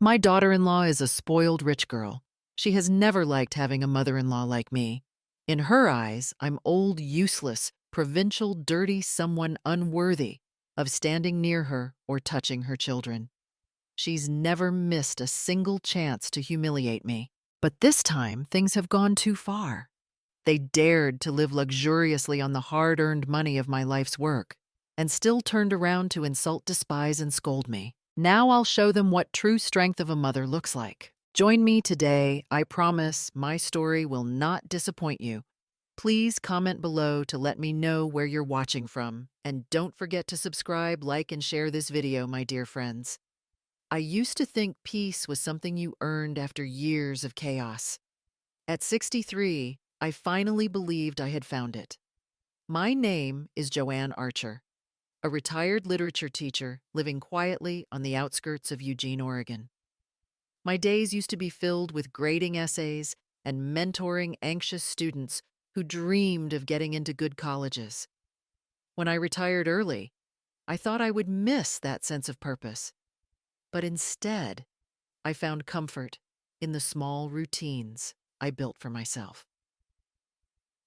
My daughter-in-law is a spoiled rich girl. She has never liked having a mother-in-law like me. In her eyes, I'm old, useless, provincial, dirty, someone unworthy of standing near her or touching her children. She's never missed a single chance to humiliate me. But this time, things have gone too far. They dared to live luxuriously on the hard-earned money of my life's work, and still turned around to insult, despise, and scold me. Now I'll show them what true strength of a mother looks like. Join me today. I promise my story will not disappoint you. Please comment below to let me know where you're watching from. And don't forget to subscribe, like, and share this video, my dear friends. I used to think peace was something you earned after years of chaos. At 63, I finally believed I had found it. My name is Joanne Archer, a retired literature teacher living quietly on the outskirts of Eugene, Oregon. My days used to be filled with grading essays and mentoring anxious students who dreamed of getting into good colleges. When I retired early, I thought I would miss that sense of purpose. But instead, I found comfort in the small routines I built for myself.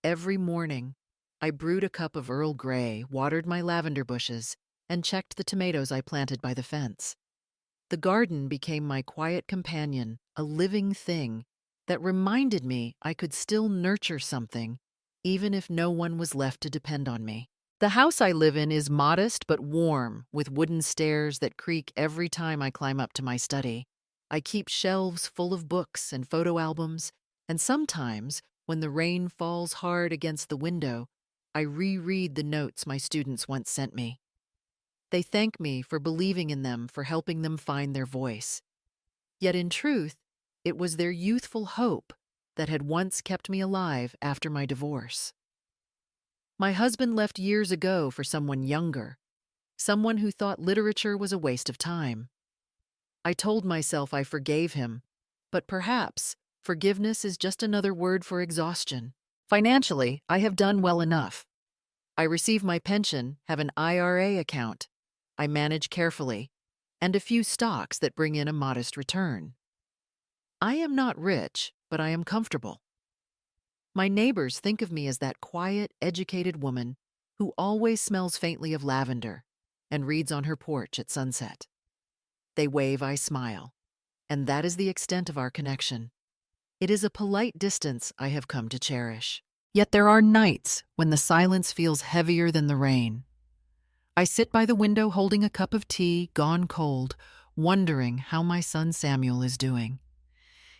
Every morning, I brewed a cup of Earl Grey, watered my lavender bushes, and checked the tomatoes I planted by the fence. The garden became my quiet companion, a living thing that reminded me I could still nurture something, even if no one was left to depend on me. The house I live in is modest but warm, with wooden stairs that creak every time I climb up to my study. I keep shelves full of books and photo albums, and sometimes, when the rain falls hard against the window, I reread the notes my students once sent me. They thank me for believing in them, for helping them find their voice. Yet in truth, it was their youthful hope that had once kept me alive after my divorce. My husband left years ago for someone younger, someone who thought literature was a waste of time. I told myself I forgave him, but perhaps forgiveness is just another word for exhaustion. Financially, I have done well enough. I receive my pension, have an IRA account. I manage carefully, and a few stocks that bring in a modest return. I am not rich, but I am comfortable. My neighbors think of me as that quiet, educated woman who always smells faintly of lavender and reads on her porch at sunset. They wave, I smile, and that is the extent of our connection. It is a polite distance I have come to cherish. Yet there are nights when the silence feels heavier than the rain. I sit by the window holding a cup of tea, gone cold, wondering how my son Samuel is doing.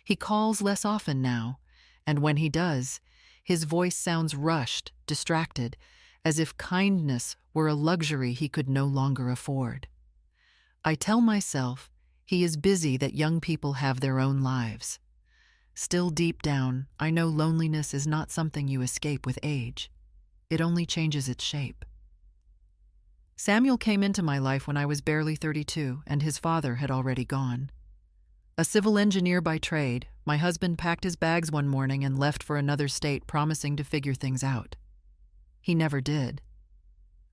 He calls less often now, and when he does, his voice sounds rushed, distracted, as if kindness were a luxury he could no longer afford. I tell myself he is busy, that young people have their own lives. Still deep down, I know loneliness is not something you escape with age. It only changes its shape. Samuel came into my life when I was barely 32, and his father had already gone. A civil engineer by trade, my husband packed his bags one morning and left for another state, promising to figure things out. He never did.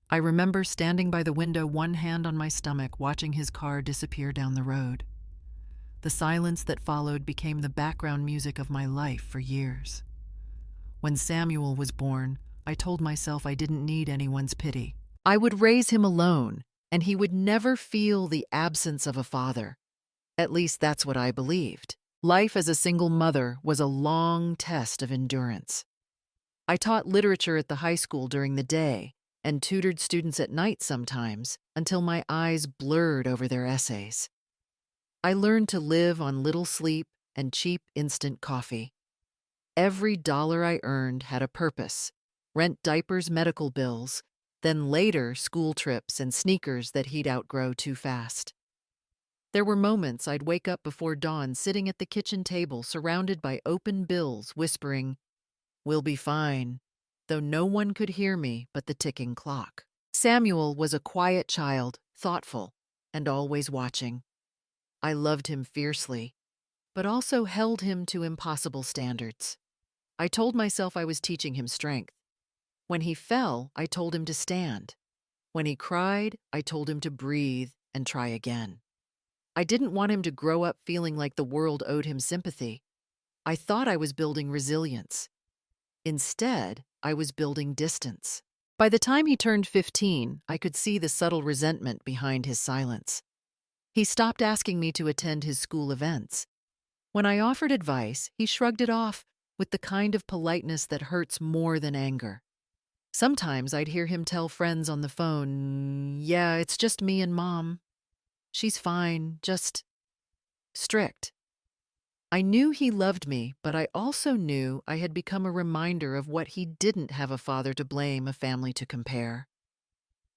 I remember standing by the window, one hand on my stomach, watching his car disappear down the road. The silence that followed became the background music of my life for years. When Samuel was born, I told myself I didn't need anyone's pity. I would raise him alone, and he would never feel the absence of a father. At least that's what I believed. Life as a single mother was a long test of endurance. I taught literature at the high school during the day and tutored students at night sometimes until my eyes blurred over their essays. I learned to live on little sleep and cheap instant coffee. Every dollar I earned had a purpose: rent, diapers, medical bills, then later school trips and sneakers that he'd outgrow too fast. There were moments I'd wake up before dawn, sitting at the kitchen table, surrounded by open bills, whispering, "We'll be fine," though no one could hear me but the ticking clock. Samuel was a quiet child, thoughtful, and always watching. I loved him fiercely, but also held him to impossible standards. I told myself I was teaching him strength. When he fell, I told him to stand. When he cried, I told him to breathe and try again. I didn't want him to grow up feeling like the world owed him sympathy. I thought I was building resilience. Instead, I was building distance. By the time he turned 15, I could see the subtle resentment behind his silence. He stopped asking me to attend his school events. When I offered advice, he shrugged it off with the kind of politeness that hurts more than anger. Sometimes I'd hear him tell friends on the phone, "Yeah, it's just me and Mom. She's fine, just strict." I knew he loved me, but I also knew I had become a reminder of what he didn't have: a father to blame, a family to compare.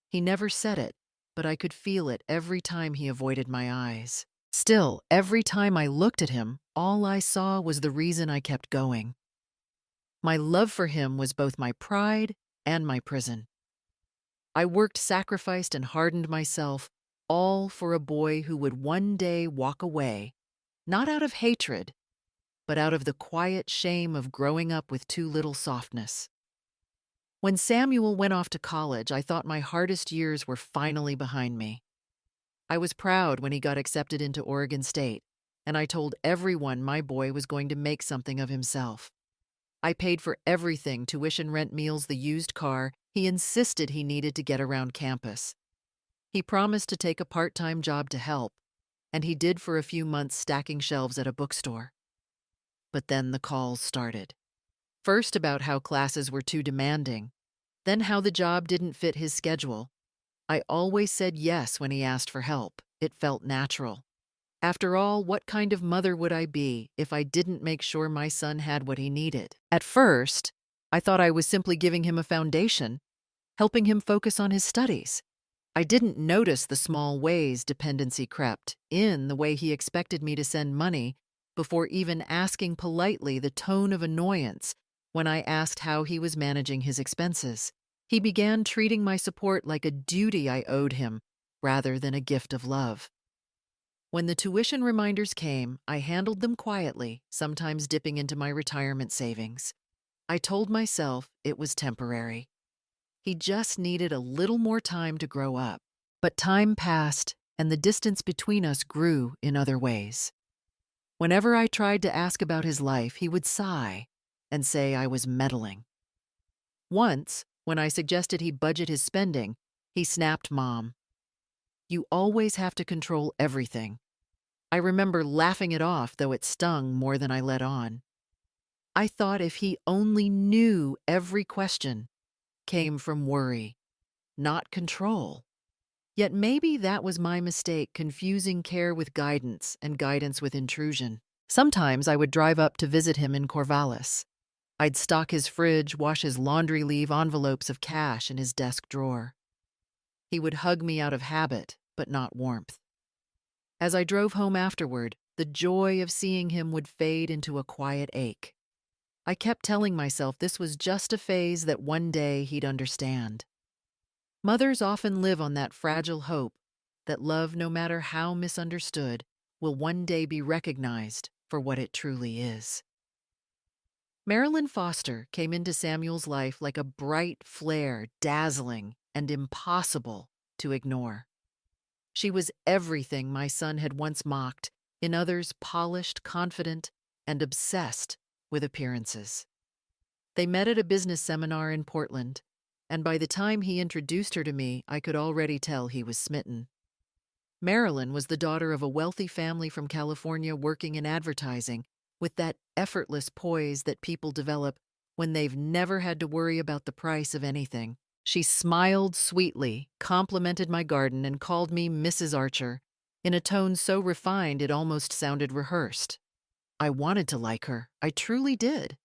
He never said it, but I could feel it every time he avoided my eyes. Still, every time I looked at him, all I saw was the reason I kept going. My love for him was both my pride and my prison. I worked, sacrificed, and hardened myself, all for a boy who would one day walk away, not out of hatred, but out of the quiet shame of growing up with too little softness. When Samuel went off to college, I thought my hardest years were finally behind me. I was proud when he got accepted into Oregon State, and I told everyone my boy was going to make something of himself. I paid for everything: tuition, rent, meals, the used car. He insisted he needed to get around campus. He promised to take a part-time job to help, and he did for a few months, stacking shelves at a bookstore. But then the calls started. First about how classes were too demanding, then how the job didn't fit his schedule. I always said yes when he asked for help. It felt natural. After all, what kind of mother would I be if I didn't make sure my son had what he needed? At first, I thought I was simply giving him a foundation, helping him focus on his studies. I didn't notice the small ways dependency crept in: the way he expected me to send money before even asking politely, the tone of annoyance when I asked how he was managing his expenses. He began treating my support like a duty I owed him rather than a gift of love. When the tuition reminders came, I handled them quietly, sometimes dipping into my retirement savings. I told myself it was temporary. He just needed a little more time to grow up. But time passed, and the distance between us grew in other ways. Whenever I tried to ask about his life, he would sigh and say I was meddling. Once, when I suggested he budget his spending, he snapped, "Mom, you always have to control everything." I remember laughing it off, though it stung more than I let on. I thought if he only knew every question came from worry, not control. Yet maybe that was my mistake, confusing care with guidance and guidance with intrusion. Sometimes I would drive up to visit him in Corvallis. I'd stock his fridge, wash his laundry, leave envelopes of cash in his desk drawer. He would hug me out of habit, but not warmth. As I drove home afterward, the joy of seeing him would fade into a quiet ache. I kept telling myself this was just a phase, that one day he'd understand. Mothers often live on that fragile hope that love, no matter how misunderstood, will one day be recognized for what it truly is. Marilyn Foster came into Samuel's life like a bright flare, dazzling and impossible to ignore. She was everything my son had once mocked, in others polished, confident, and obsessed with appearances. They met at a business seminar in Portland, and by the time he introduced her to me, I could already tell he was smitten. Marilyn was the daughter of a wealthy family from California, working in advertising, with that effortless poise that people develop when they've never had to worry about the price of anything. She smiled sweetly, complimented my garden, and called me Mrs. Archer, in a tone so refined it almost sounded rehearsed. I wanted to like her. I truly did.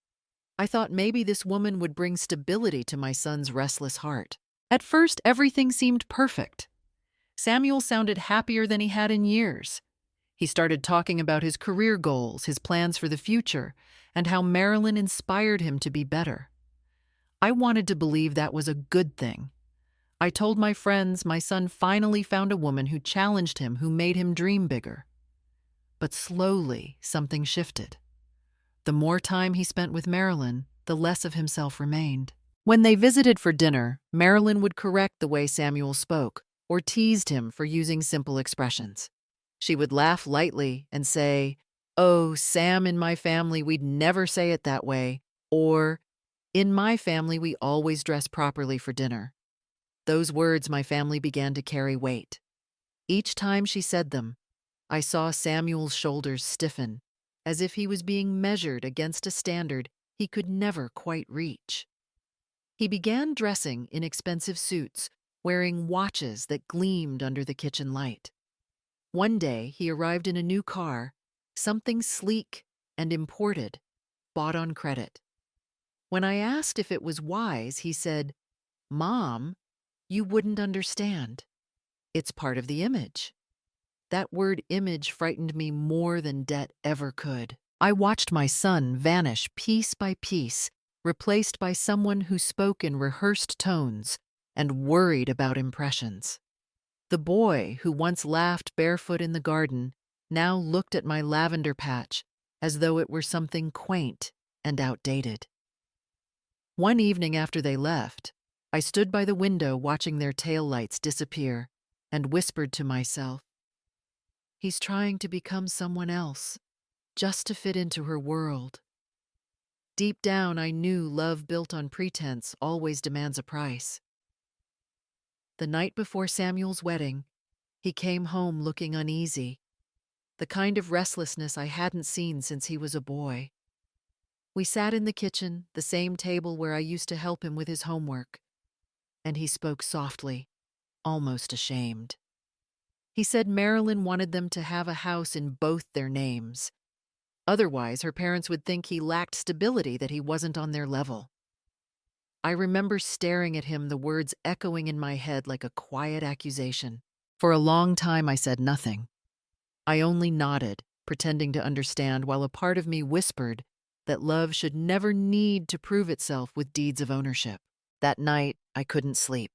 I thought maybe this woman would bring stability to my son's restless heart. At first, everything seemed perfect. Samuel sounded happier than he had in years. He started talking about his career goals, his plans for the future, and how Marilyn inspired him to be better. I wanted to believe that was a good thing. I told my friends my son finally found a woman who challenged him, who made him dream bigger. But slowly, something shifted. The more time he spent with Marilyn, the less of himself remained. When they visited for dinner, Marilyn would correct the way Samuel spoke, or teased him for using simple expressions. She would laugh lightly and say, "Oh, Sam, in my family, we'd never say it that way." Or, "In my family, we always dress properly for dinner." Those words my family began to carry weight. Each time she said them, I saw Samuel's shoulders stiffen, as if he was being measured against a standard he could never quite reach. He began dressing in expensive suits, wearing watches that gleamed under the kitchen light. One day, he arrived in a new car, something sleek and imported, bought on credit. When I asked if it was wise, he said, "Mom, you wouldn't understand. It's part of the image." That word image frightened me more than debt ever could. I watched my son vanish piece by piece, replaced by someone who spoke in rehearsed tones and worried about impressions. The boy who once laughed barefoot in the garden now looked at my lavender patch as though it were something quaint and outdated. One evening after they left, I stood by the window watching their taillights disappear and whispered to myself, "He's trying to become someone else, just to fit into her world." Deep down, I knew love built on pretense always demands a price. The night before Samuel's wedding, he came home looking uneasy, the kind of restlessness I hadn't seen since he was a boy. We sat in the kitchen, the same table where I used to help him with his homework, and he spoke softly, almost ashamed. He said Marilyn wanted them to have a house in both their names. Otherwise, her parents would think he lacked stability, that he wasn't on their level. I remember staring at him, the words echoing in my head like a quiet accusation. For a long time, I said nothing. I only nodded, pretending to understand, while a part of me whispered that love should never need to prove itself with deeds of ownership. That night, I couldn't sleep.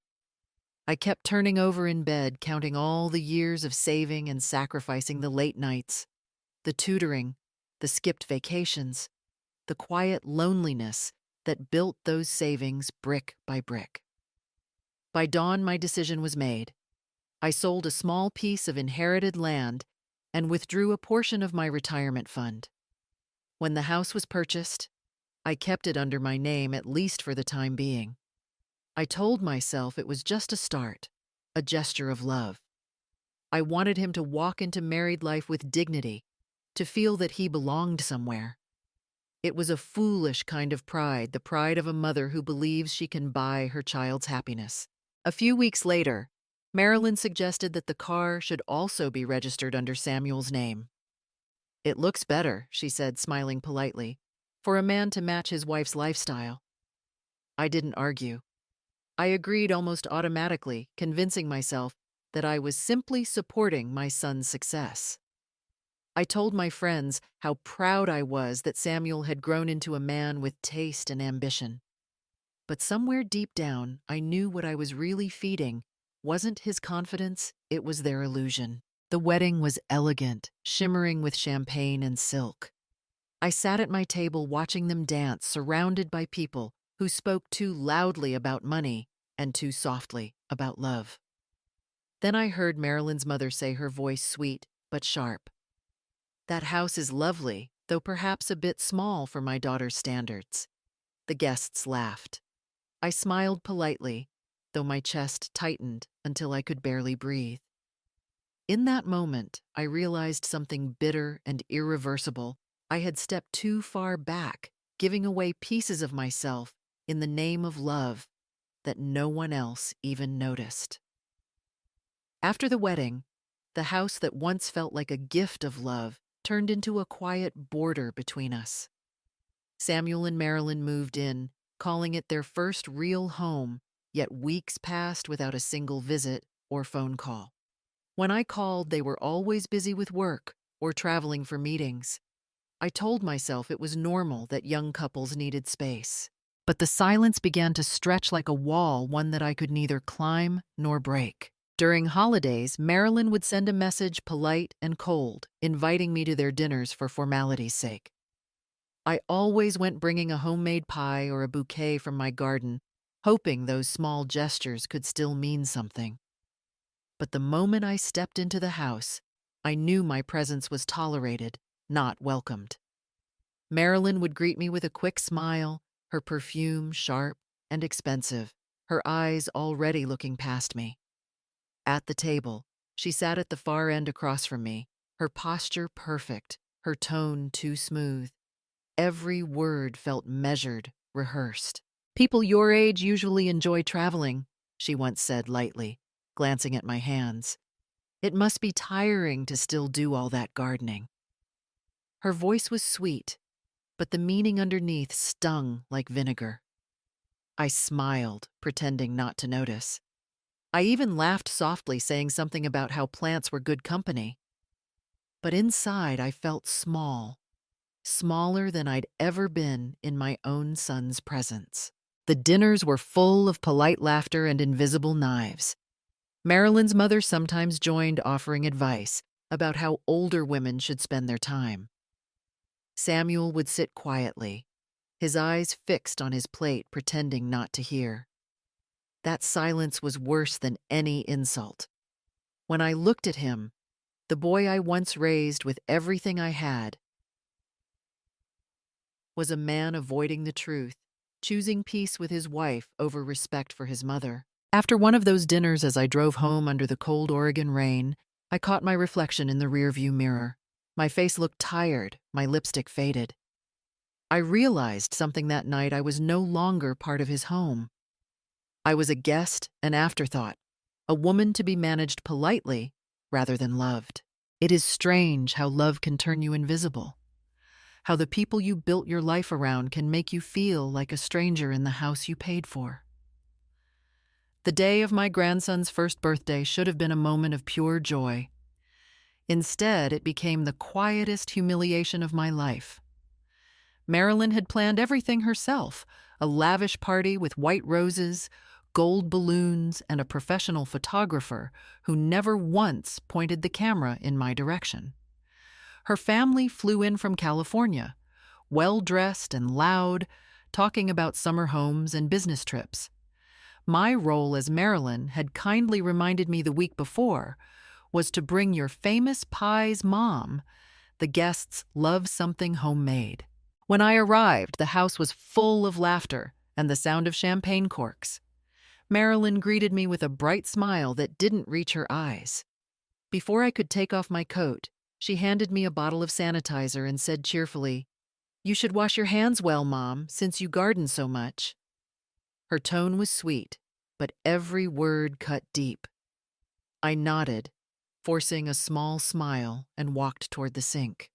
I kept turning over in bed, counting all the years of saving and sacrificing, the late nights, the tutoring, the skipped vacations, the quiet loneliness that built those savings brick by brick. By dawn, my decision was made. I sold a small piece of inherited land and withdrew a portion of my retirement fund. When the house was purchased, I kept it under my name, at least for the time being. I told myself it was just a start, a gesture of love. I wanted him to walk into married life with dignity, to feel that he belonged somewhere. It was a foolish kind of pride, the pride of a mother who believes she can buy her child's happiness. A few weeks later, Marilyn suggested that the car should also be registered under Samuel's name. "It looks better," she said, smiling politely, "for a man to match his wife's lifestyle." I didn't argue. I agreed almost automatically, convincing myself that I was simply supporting my son's success. I told my friends how proud I was that Samuel had grown into a man with taste and ambition. But somewhere deep down, I knew what I was really feeding wasn't his confidence, it was their illusion. The wedding was elegant, shimmering with champagne and silk. I sat at my table watching them dance, surrounded by people who spoke too loudly about money and too softly about love. Then I heard Marilyn's mother say, her voice sweet but sharp, "That house is lovely, though perhaps a bit small for my daughter's standards." The guests laughed. I smiled politely, though my chest tightened until I could barely breathe. In that moment, I realized something bitter and irreversible. I had stepped too far back, giving away pieces of myself in the name of love that no one else even noticed. After the wedding, the house that once felt like a gift of love turned into a quiet border between us. Samuel and Marilyn moved in, calling it their first real home, yet weeks passed without a single visit or phone call. When I called, they were always busy with work or traveling for meetings. I told myself it was normal that young couples needed space. But the silence began to stretch like a wall, one that I could neither climb nor break. During holidays, Marilyn would send a message, polite and cold, inviting me to their dinners for formality's sake. I always went, bringing a homemade pie or a bouquet from my garden, hoping those small gestures could still mean something. But the moment I stepped into the house, I knew my presence was tolerated, not welcomed. Marilyn would greet me with a quick smile, her perfume sharp and expensive, her eyes already looking past me. At the table, she sat at the far end across from me, her posture perfect, her tone too smooth. Every word felt measured, rehearsed. People your age usually enjoy traveling, she once said lightly, glancing at my hands. It must be tiring to still do all that gardening. Her voice was sweet, but the meaning underneath stung like vinegar. I smiled, pretending not to notice. I even laughed softly, saying something about how plants were good company. But inside, I felt small, smaller than I'd ever been in my own son's presence. The dinners were full of polite laughter and invisible knives. Marilyn's mother sometimes joined, offering advice about how older women should spend their time. Samuel would sit quietly, his eyes fixed on his plate, pretending not to hear. That silence was worse than any insult. When I looked at him, the boy I once raised with everything I had was a man avoiding the truth, choosing peace with his wife over respect for his mother. After one of those dinners, as I drove home under the cold Oregon rain, I caught my reflection in the rearview mirror. My face looked tired, my lipstick faded. I realized something that night: I was no longer part of his home. I was a guest, an afterthought, a woman to be managed politely rather than loved. It is strange how love can turn you invisible, how the people you built your life around can make you feel like a stranger in the house you paid for. The day of my grandson's first birthday should have been a moment of pure joy. Instead, it became the quietest humiliation of my life. Marilyn had planned everything herself: a lavish party with white roses, gold balloons, and a professional photographer who never once pointed the camera in my direction. Her family flew in from California, well-dressed and loud, talking about summer homes and business trips. My role as Marilyn had kindly reminded me the week before was to bring your famous pie's mom. The guests love something homemade. When I arrived, the house was full of laughter and the sound of champagne corks. Marilyn greeted me with a bright smile that didn't reach her eyes. Before I could take off my coat, she handed me a bottle of sanitizer and said cheerfully, "You should wash your hands well, Mom, since you garden so much." Her tone was sweet, but every word cut deep. I nodded, forcing a small smile, and walked toward the sink.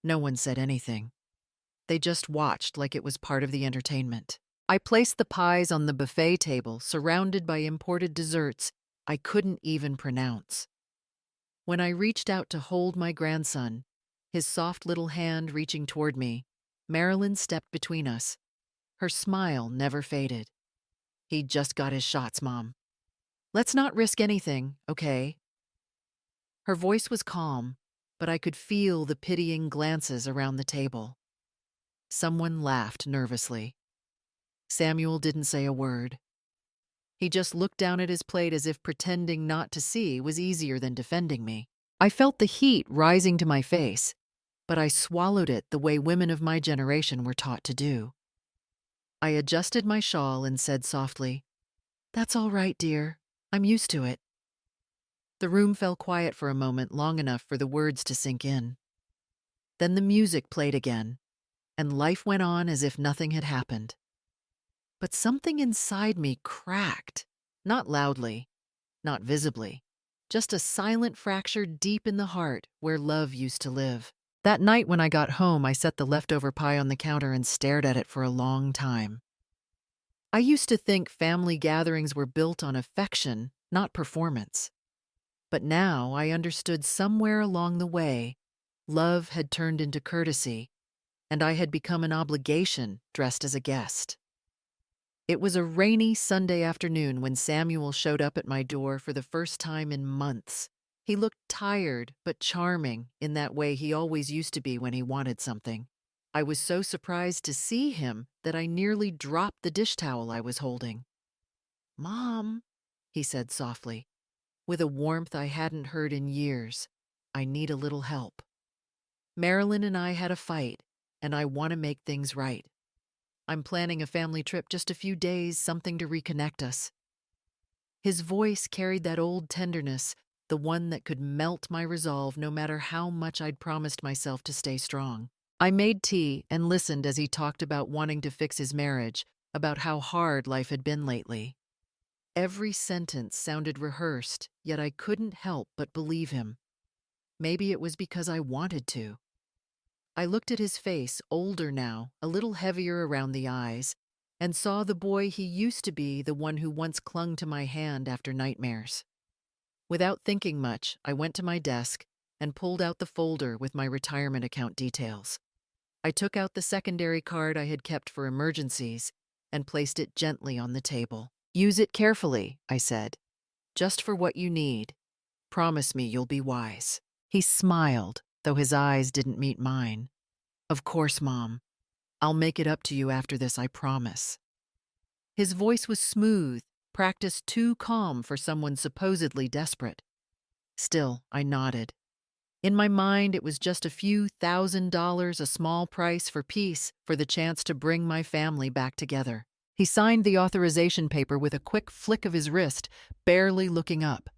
No one said anything. They just watched like it was part of the entertainment. I placed the pies on the buffet table, surrounded by imported desserts I couldn't even pronounce. When I reached out to hold my grandson, his soft little hand reaching toward me, Marilyn stepped between us. Her smile never faded. "He just got his shots, Mom. Let's not risk anything, okay?" Her voice was calm, but I could feel the pitying glances around the table. Someone laughed nervously. Samuel didn't say a word. He just looked down at his plate as if pretending not to see was easier than defending me. I felt the heat rising to my face, but I swallowed it the way women of my generation were taught to do. I adjusted my shawl and said softly, "That's all right, dear. I'm used to it." The room fell quiet for a moment, long enough for the words to sink in. Then the music played again, and life went on as if nothing had happened. But something inside me cracked, not loudly, not visibly, just a silent fracture deep in the heart where love used to live. That night when I got home, I set the leftover pie on the counter and stared at it for a long time. I used to think family gatherings were built on affection, not performance. But now I understood somewhere along the way, love had turned into courtesy, and I had become an obligation dressed as a guest. It was a rainy Sunday afternoon when Samuel showed up at my door for the first time in months. He looked tired but charming in that way he always used to be when he wanted something. I was so surprised to see him that I nearly dropped the dish towel I was holding. "Mom," he said softly, with a warmth I hadn't heard in years, I need a little help. Marilyn and I had a fight, and I want to make things right. I'm planning a family trip, just a few days, something to reconnect us." His voice carried that old tenderness, the one that could melt my resolve no matter how much I'd promised myself to stay strong. I made tea and listened as he talked about wanting to fix his marriage, about how hard life had been lately. Every sentence sounded rehearsed, yet I couldn't help but believe him. Maybe it was because I wanted to. I looked at his face, older now, a little heavier around the eyes, and saw the boy he used to be, the one who once clung to my hand after nightmares. Without thinking much, I went to my desk and pulled out the folder with my retirement account details. I took out the secondary card I had kept for emergencies and placed it gently on the table. "Use it carefully," I said. "Just for what you need. Promise me you'll be wise." He smiled, though his eyes didn't meet mine. "Of course, Mom. I'll make it up to you after this, I promise." His voice was smooth, practiced too calm for someone supposedly desperate. Still, I nodded. In my mind, it was just a few $1,000s, a small price for peace, for the chance to bring my family back together. He signed the authorization paper with a quick flick of his wrist, barely looking up.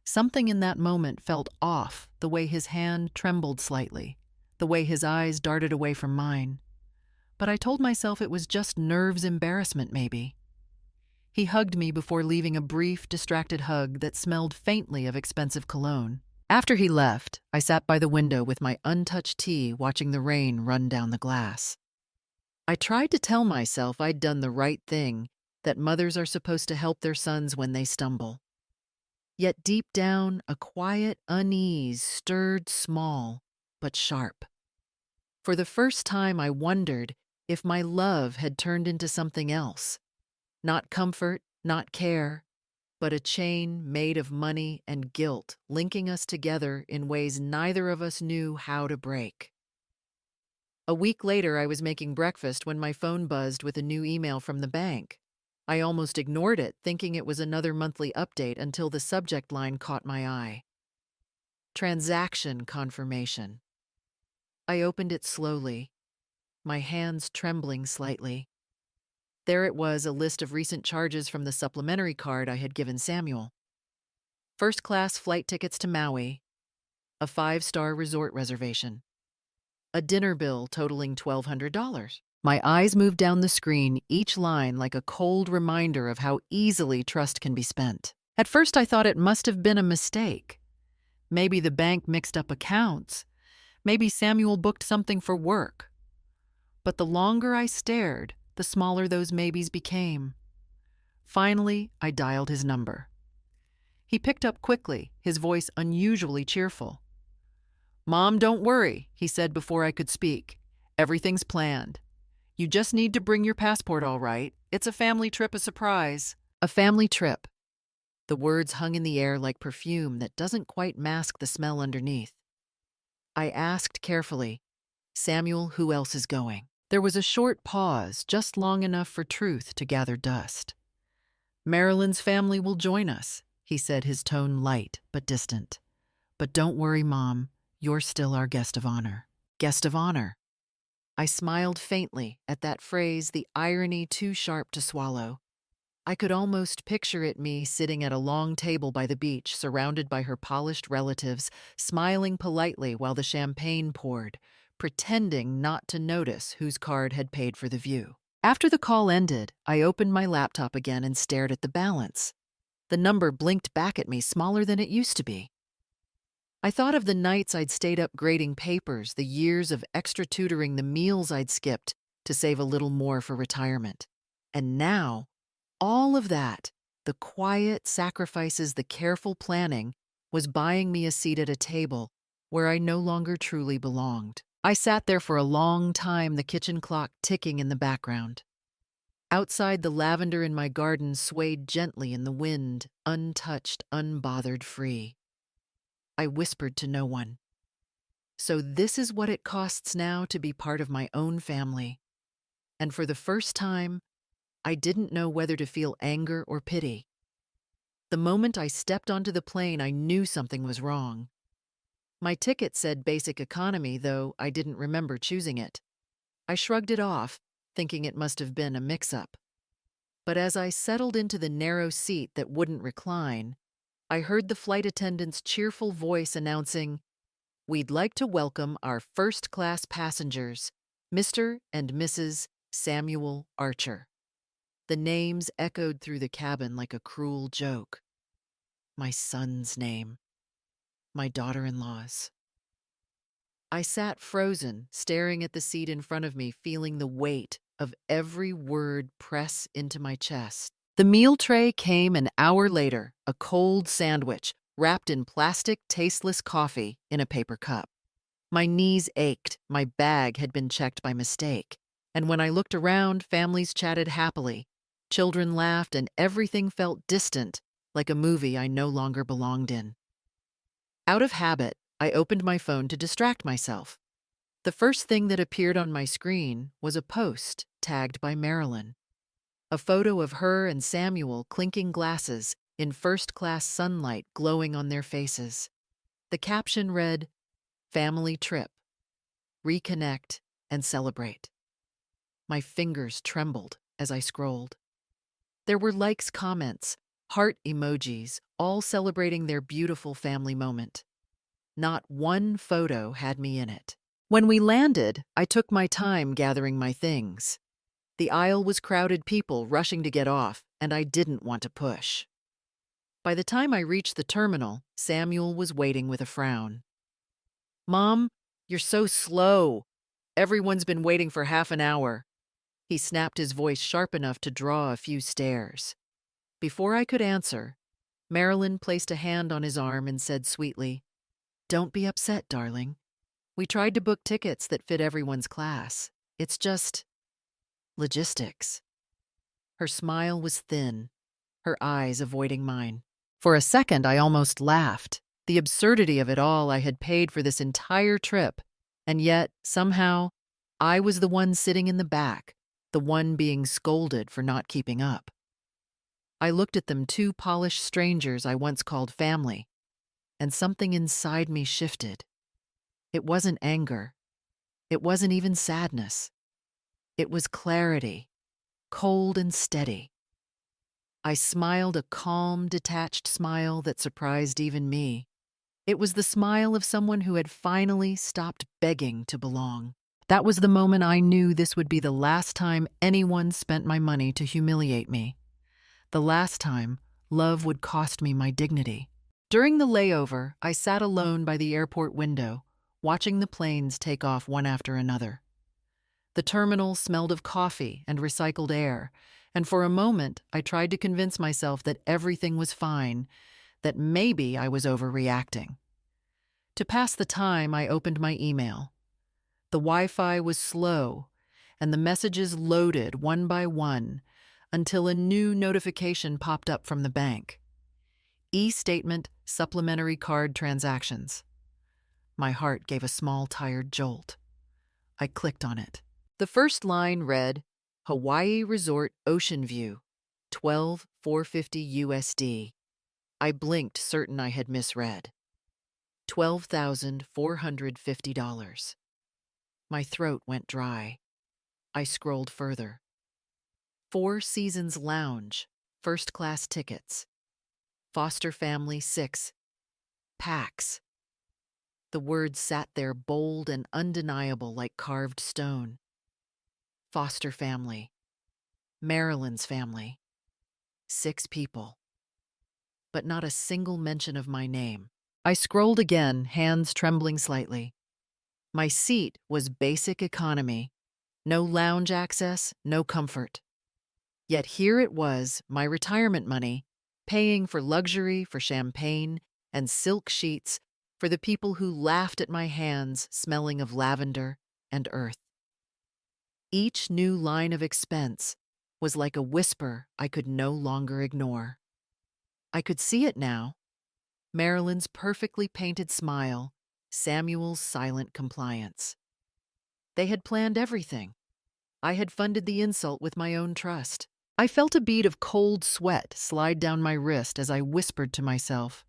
Something in that moment felt off, the way his hand trembled slightly, the way his eyes darted away from mine. But I told myself it was just nerves embarrassment, maybe. He hugged me before leaving, a brief, distracted hug that smelled faintly of expensive cologne. After he left, I sat by the window with my untouched tea, watching the rain run down the glass. I tried to tell myself I'd done the right thing, that mothers are supposed to help their sons when they stumble. Yet deep down, a quiet unease stirred, small but sharp. For the first time, I wondered if my love had turned into something else. Not comfort, not care, but a chain made of money and guilt, linking us together in ways neither of us knew how to break. A week later, I was making breakfast when my phone buzzed with a new email from the bank. I almost ignored it, thinking it was another monthly update, until the subject line caught my eye. "Transaction confirmation." I opened it slowly, my hands trembling slightly. There it was, a list of recent charges from the supplementary card I had given Samuel. First-class flight tickets to Maui, a 5-star resort reservation, a dinner bill totaling $1,200. My eyes moved down the screen, each line like a cold reminder of how easily trust can be spent. At first, I thought it must have been a mistake. Maybe the bank mixed up accounts. Maybe Samuel booked something for work. But the longer I stared, the smaller those maybes became. Finally, I dialed his number. He picked up quickly, his voice unusually cheerful. "Mom, don't worry," he said before I could speak. "Everything's planned. You just need to bring your passport, all right? It's a family trip, a surprise." A family trip. The words hung in the air like perfume that doesn't quite mask the smell underneath. I asked carefully, "Samuel, who else is going?" There was a short pause, just long enough for truth to gather dust. "Marilyn's family will join us," he said, his tone light but distant. "But don't worry, Mom, you're still our guest of honor." Guest of honor. I smiled faintly at that phrase, the irony too sharp to swallow. I could almost picture it, me sitting at a long table by the beach, surrounded by her polished relatives, smiling politely while the champagne poured, pretending not to notice whose card had paid for the view. After the call ended, I opened my laptop again and stared at the balance. The number blinked back at me, smaller than it used to be. I thought of the nights I'd stayed up grading papers, the years of extra tutoring, the meals I'd skipped to save a little more for retirement. And now, all of that, the quiet sacrifices, the careful planning, was buying me a seat at a table where I no longer truly belonged. I sat there for a long time, the kitchen clock ticking in the background. Outside, the lavender in my garden swayed gently in the wind, untouched, unbothered, free. I whispered to no one. So this is what it costs now to be part of my own family. And for the first time, I didn't know whether to feel anger or pity. The moment I stepped onto the plane, I knew something was wrong. My ticket said basic economy, though I didn't remember choosing it. I shrugged it off, thinking it must have been a mix-up. But as I settled into the narrow seat that wouldn't recline, I heard the flight attendant's cheerful voice announcing, "We'd like to welcome our first-class passengers, Mr. and Mrs. Samuel Archer." The names echoed through the cabin like a cruel joke. My son's name, my daughter-in-law's. I sat frozen, staring at the seat in front of me, feeling the weight of every word press into my chest. The meal tray came an hour later, a cold sandwich wrapped in plastic, tasteless coffee in a paper cup. My knees ached, my bag had been checked by mistake, and when I looked around, families chatted happily. Children laughed, and everything felt distant, like a movie I no longer belonged in. Out of habit, I opened my phone to distract myself. The first thing that appeared on my screen was a post tagged by Marilyn. A photo of her and Samuel clinking glasses in first-class sunlight glowing on their faces. The caption read, "Family trip. Reconnect and celebrate." My fingers trembled as I scrolled. There were likes, comments, heart emojis, all celebrating their beautiful family moment. Not one photo had me in it. When we landed, I took my time gathering my things. The aisle was crowded, people rushing to get off, and I didn't want to push. By the time I reached the terminal, Samuel was waiting with a frown. "Mom, you're so slow. Everyone's been waiting for half an hour." He snapped, his voice sharp enough to draw a few stares. Before I could answer, Marilyn placed a hand on his arm and said sweetly, "Don't be upset, darling. We tried to book tickets that fit everyone's class. It's just logistics." Her smile was thin, her eyes avoiding mine. For a second, I almost laughed. The absurdity of it all. I had paid for this entire trip, and yet, somehow, I was the one sitting in the back, the one being scolded for not keeping up. I looked at them, two polished strangers I once called family, and something inside me shifted. It wasn't anger. It wasn't even sadness. It was clarity, cold and steady. I smiled, a calm, detached smile that surprised even me. It was the smile of someone who had finally stopped begging to belong. That was the moment I knew this would be the last time anyone spent my money to humiliate me. The last time love would cost me my dignity. During the layover, I sat alone by the airport window, watching the planes take off one after another. The terminal smelled of coffee and recycled air, and for a moment I tried to convince myself that everything was fine, that maybe I was overreacting. To pass the time, I opened my email. The Wi-Fi was slow, and the messages loaded one by one until a new notification popped up from the bank. E-statement supplementary card transactions. My heart gave a small, tired jolt. I clicked on it. The first line read, "Hawaii Resort Ocean View, $12,450 USD. I blinked, certain I had misread. $12,450. My throat went dry. I scrolled further. Four Seasons Lounge, first-class tickets. Foster family 6, Pax. The words sat there bold and undeniable like carved stone. Foster family. Marilyn's family. 6 people. But not a single mention of my name. I scrolled again, hands trembling slightly. My seat was basic economy. No lounge access, no comfort. Yet here it was, my retirement money, paying for luxury, for champagne, and silk sheets for the people who laughed at my hands smelling of lavender and earth. Each new line of expense was like a whisper I could no longer ignore. I could see it now. Marilyn's perfectly painted smile, Samuel's silent compliance. They had planned everything. I had funded the insult with my own trust. I felt a bead of cold sweat slide down my wrist as I whispered to myself,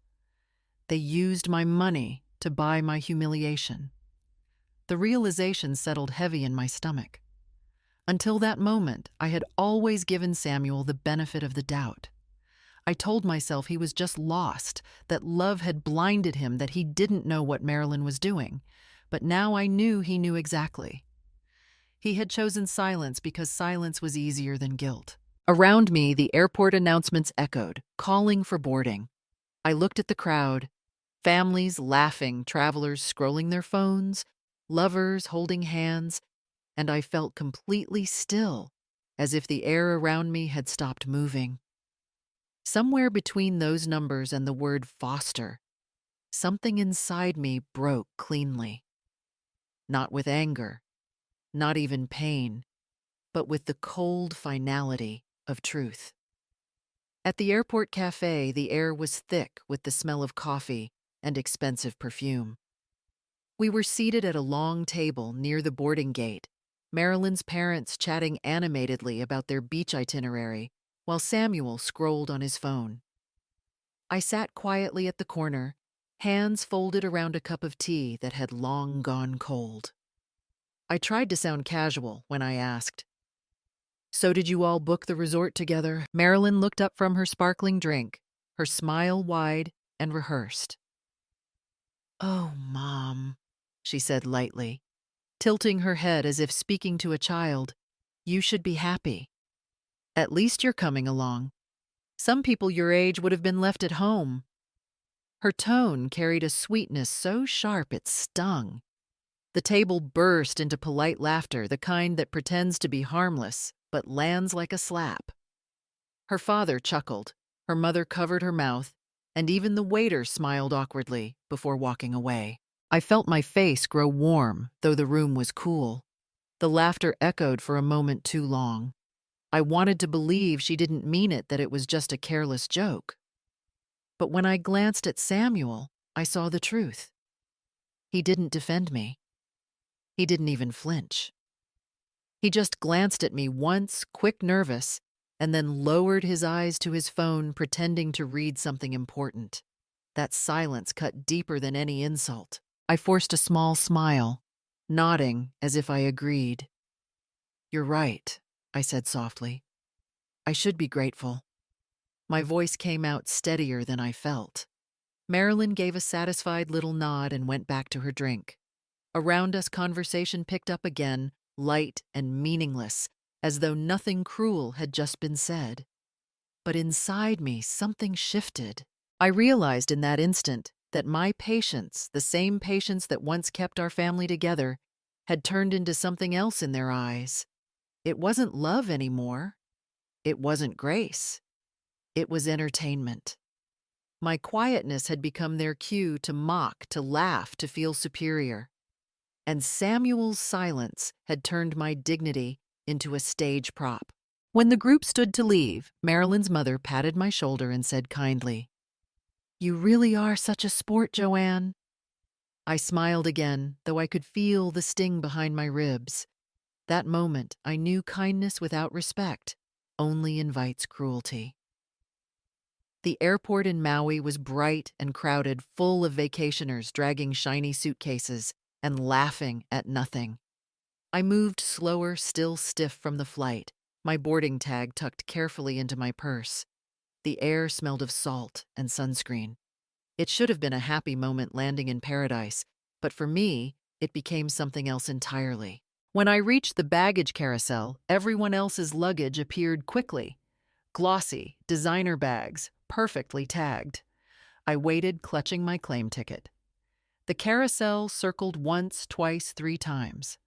"They used my money to buy my humiliation. The realization settled heavy in my stomach. Until that moment, I had always given Samuel the benefit of the doubt. I told myself he was just lost, that love had blinded him, that he didn't know what Marilyn was doing. But now I knew he knew exactly. He had chosen silence because silence was easier than guilt. Around me, the airport announcements echoed, calling for boarding. I looked at the crowd, families laughing, travelers scrolling their phones, lovers holding hands, and I felt completely still, as if the air around me had stopped moving. Somewhere between those numbers and the word foster, something inside me broke cleanly. Not with anger, not even pain, but with the cold finality of truth. At the airport cafe, the air was thick with the smell of coffee and expensive perfume. We were seated at a long table near the boarding gate, Marilyn's parents chatting animatedly about their beach itinerary, while Samuel scrolled on his phone. I sat quietly at the corner, hands folded around a cup of tea that had long gone cold. I tried to sound casual when I asked, "So did you all book the resort together?" Marilyn looked up from her sparkling drink, her smile wide and rehearsed. "Oh, Mom," she said lightly, tilting her head as if speaking to a child. "You should be happy. At least you're coming along. Some people your age would have been left at home." Her tone carried a sweetness so sharp it stung. The table burst into polite laughter, the kind that pretends to be harmless but lands like a slap. Her father chuckled, her mother covered her mouth, and even the waiter smiled awkwardly before walking away. I felt my face grow warm, though the room was cool. The laughter echoed for a moment too long. I wanted to believe she didn't mean it, that it was just a careless joke. But when I glanced at Samuel, I saw the truth. He didn't defend me. He didn't even flinch. He just glanced at me once, quick, nervous, and then lowered his eyes to his phone, pretending to read something important. That silence cut deeper than any insult. I forced a small smile, nodding as if I agreed. "You're right," I said softly. "I should be grateful." My voice came out steadier than I felt. Marilyn gave a satisfied little nod and went back to her drink. Around us, conversation picked up again, light and meaningless, as though nothing cruel had just been said. But inside me, something shifted. I realized in that instant that my patience, the same patience that once kept our family together, had turned into something else in their eyes. It wasn't love anymore. It wasn't grace. It was entertainment. My quietness had become their cue to mock, to laugh, to feel superior. And Samuel's silence had turned my dignity into a stage prop. When the group stood to leave, Marilyn's mother patted my shoulder and said kindly, "You really are such a sport, Joanne." I smiled again, though I could feel the sting behind my ribs. That moment, I knew kindness without respect only invites cruelty. The airport in Maui was bright and crowded, full of vacationers dragging shiny suitcases and laughing at nothing. I moved slower, still stiff from the flight, my boarding tag tucked carefully into my purse. The air smelled of salt and sunscreen. It should have been a happy moment landing in paradise, but for me, it became something else entirely. When I reached the baggage carousel, everyone else's luggage appeared quickly. Glossy, designer bags, perfectly tagged. I waited, clutching my claim ticket. The carousel circled once, twice, 3 times.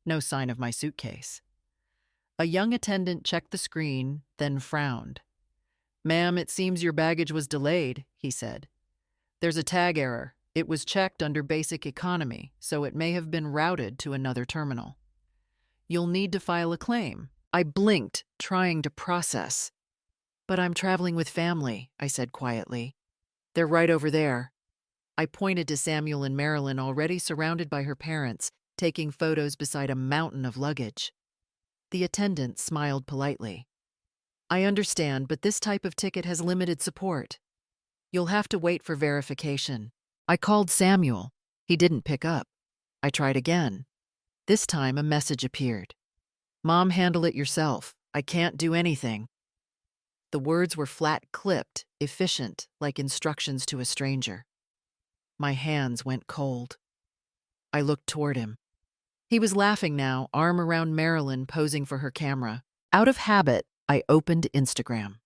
No sign of my suitcase. A young attendant checked the screen, then frowned. "Ma'am, it seems your baggage was delayed," he said. "There's a tag error. It was checked under basic economy, so it may have been routed to another terminal. You'll need to file a claim." I blinked, trying to process. "But I'm traveling with family," I said quietly. "They're right over there." I pointed to Samuel and Marilyn, already surrounded by her parents, taking photos beside a mountain of luggage. The attendant smiled politely. "I understand, but this type of ticket has limited support. You'll have to wait for verification." I called Samuel, He didn't pick up. I tried again. This time a message appeared. "Mom, handle it yourself. I can't do anything." The words were flat-clipped, efficient, like instructions to a stranger. My hands went cold. I looked toward him. He was laughing now, arm around Marilyn, posing for her camera. Out of habit, I opened Instagram.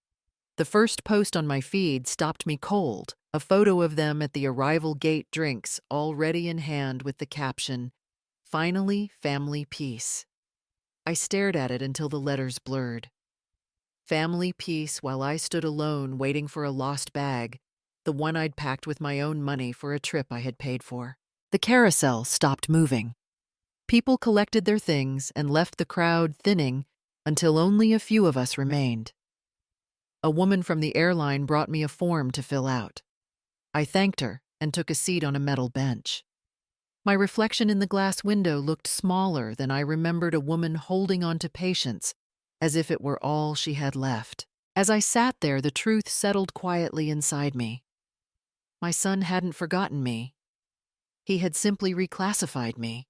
The first post on my feed stopped me cold, a photo of them at the arrival gate, drinks already in hand with the caption, "Finally, family peace." I stared at it until the letters blurred. Family peace while I stood alone waiting for a lost bag, the one I'd packed with my own money for a trip I had paid for. The carousel stopped moving. People collected their things and left the crowd thinning until only a few of us remained. A woman from the airline brought me a form to fill out. I thanked her and took a seat on a metal bench. My reflection in the glass window looked smaller than I remembered a woman holding on to patience, as if it were all she had left. As I sat there, the truth settled quietly inside me. My son hadn't forgotten me. He had simply reclassified me.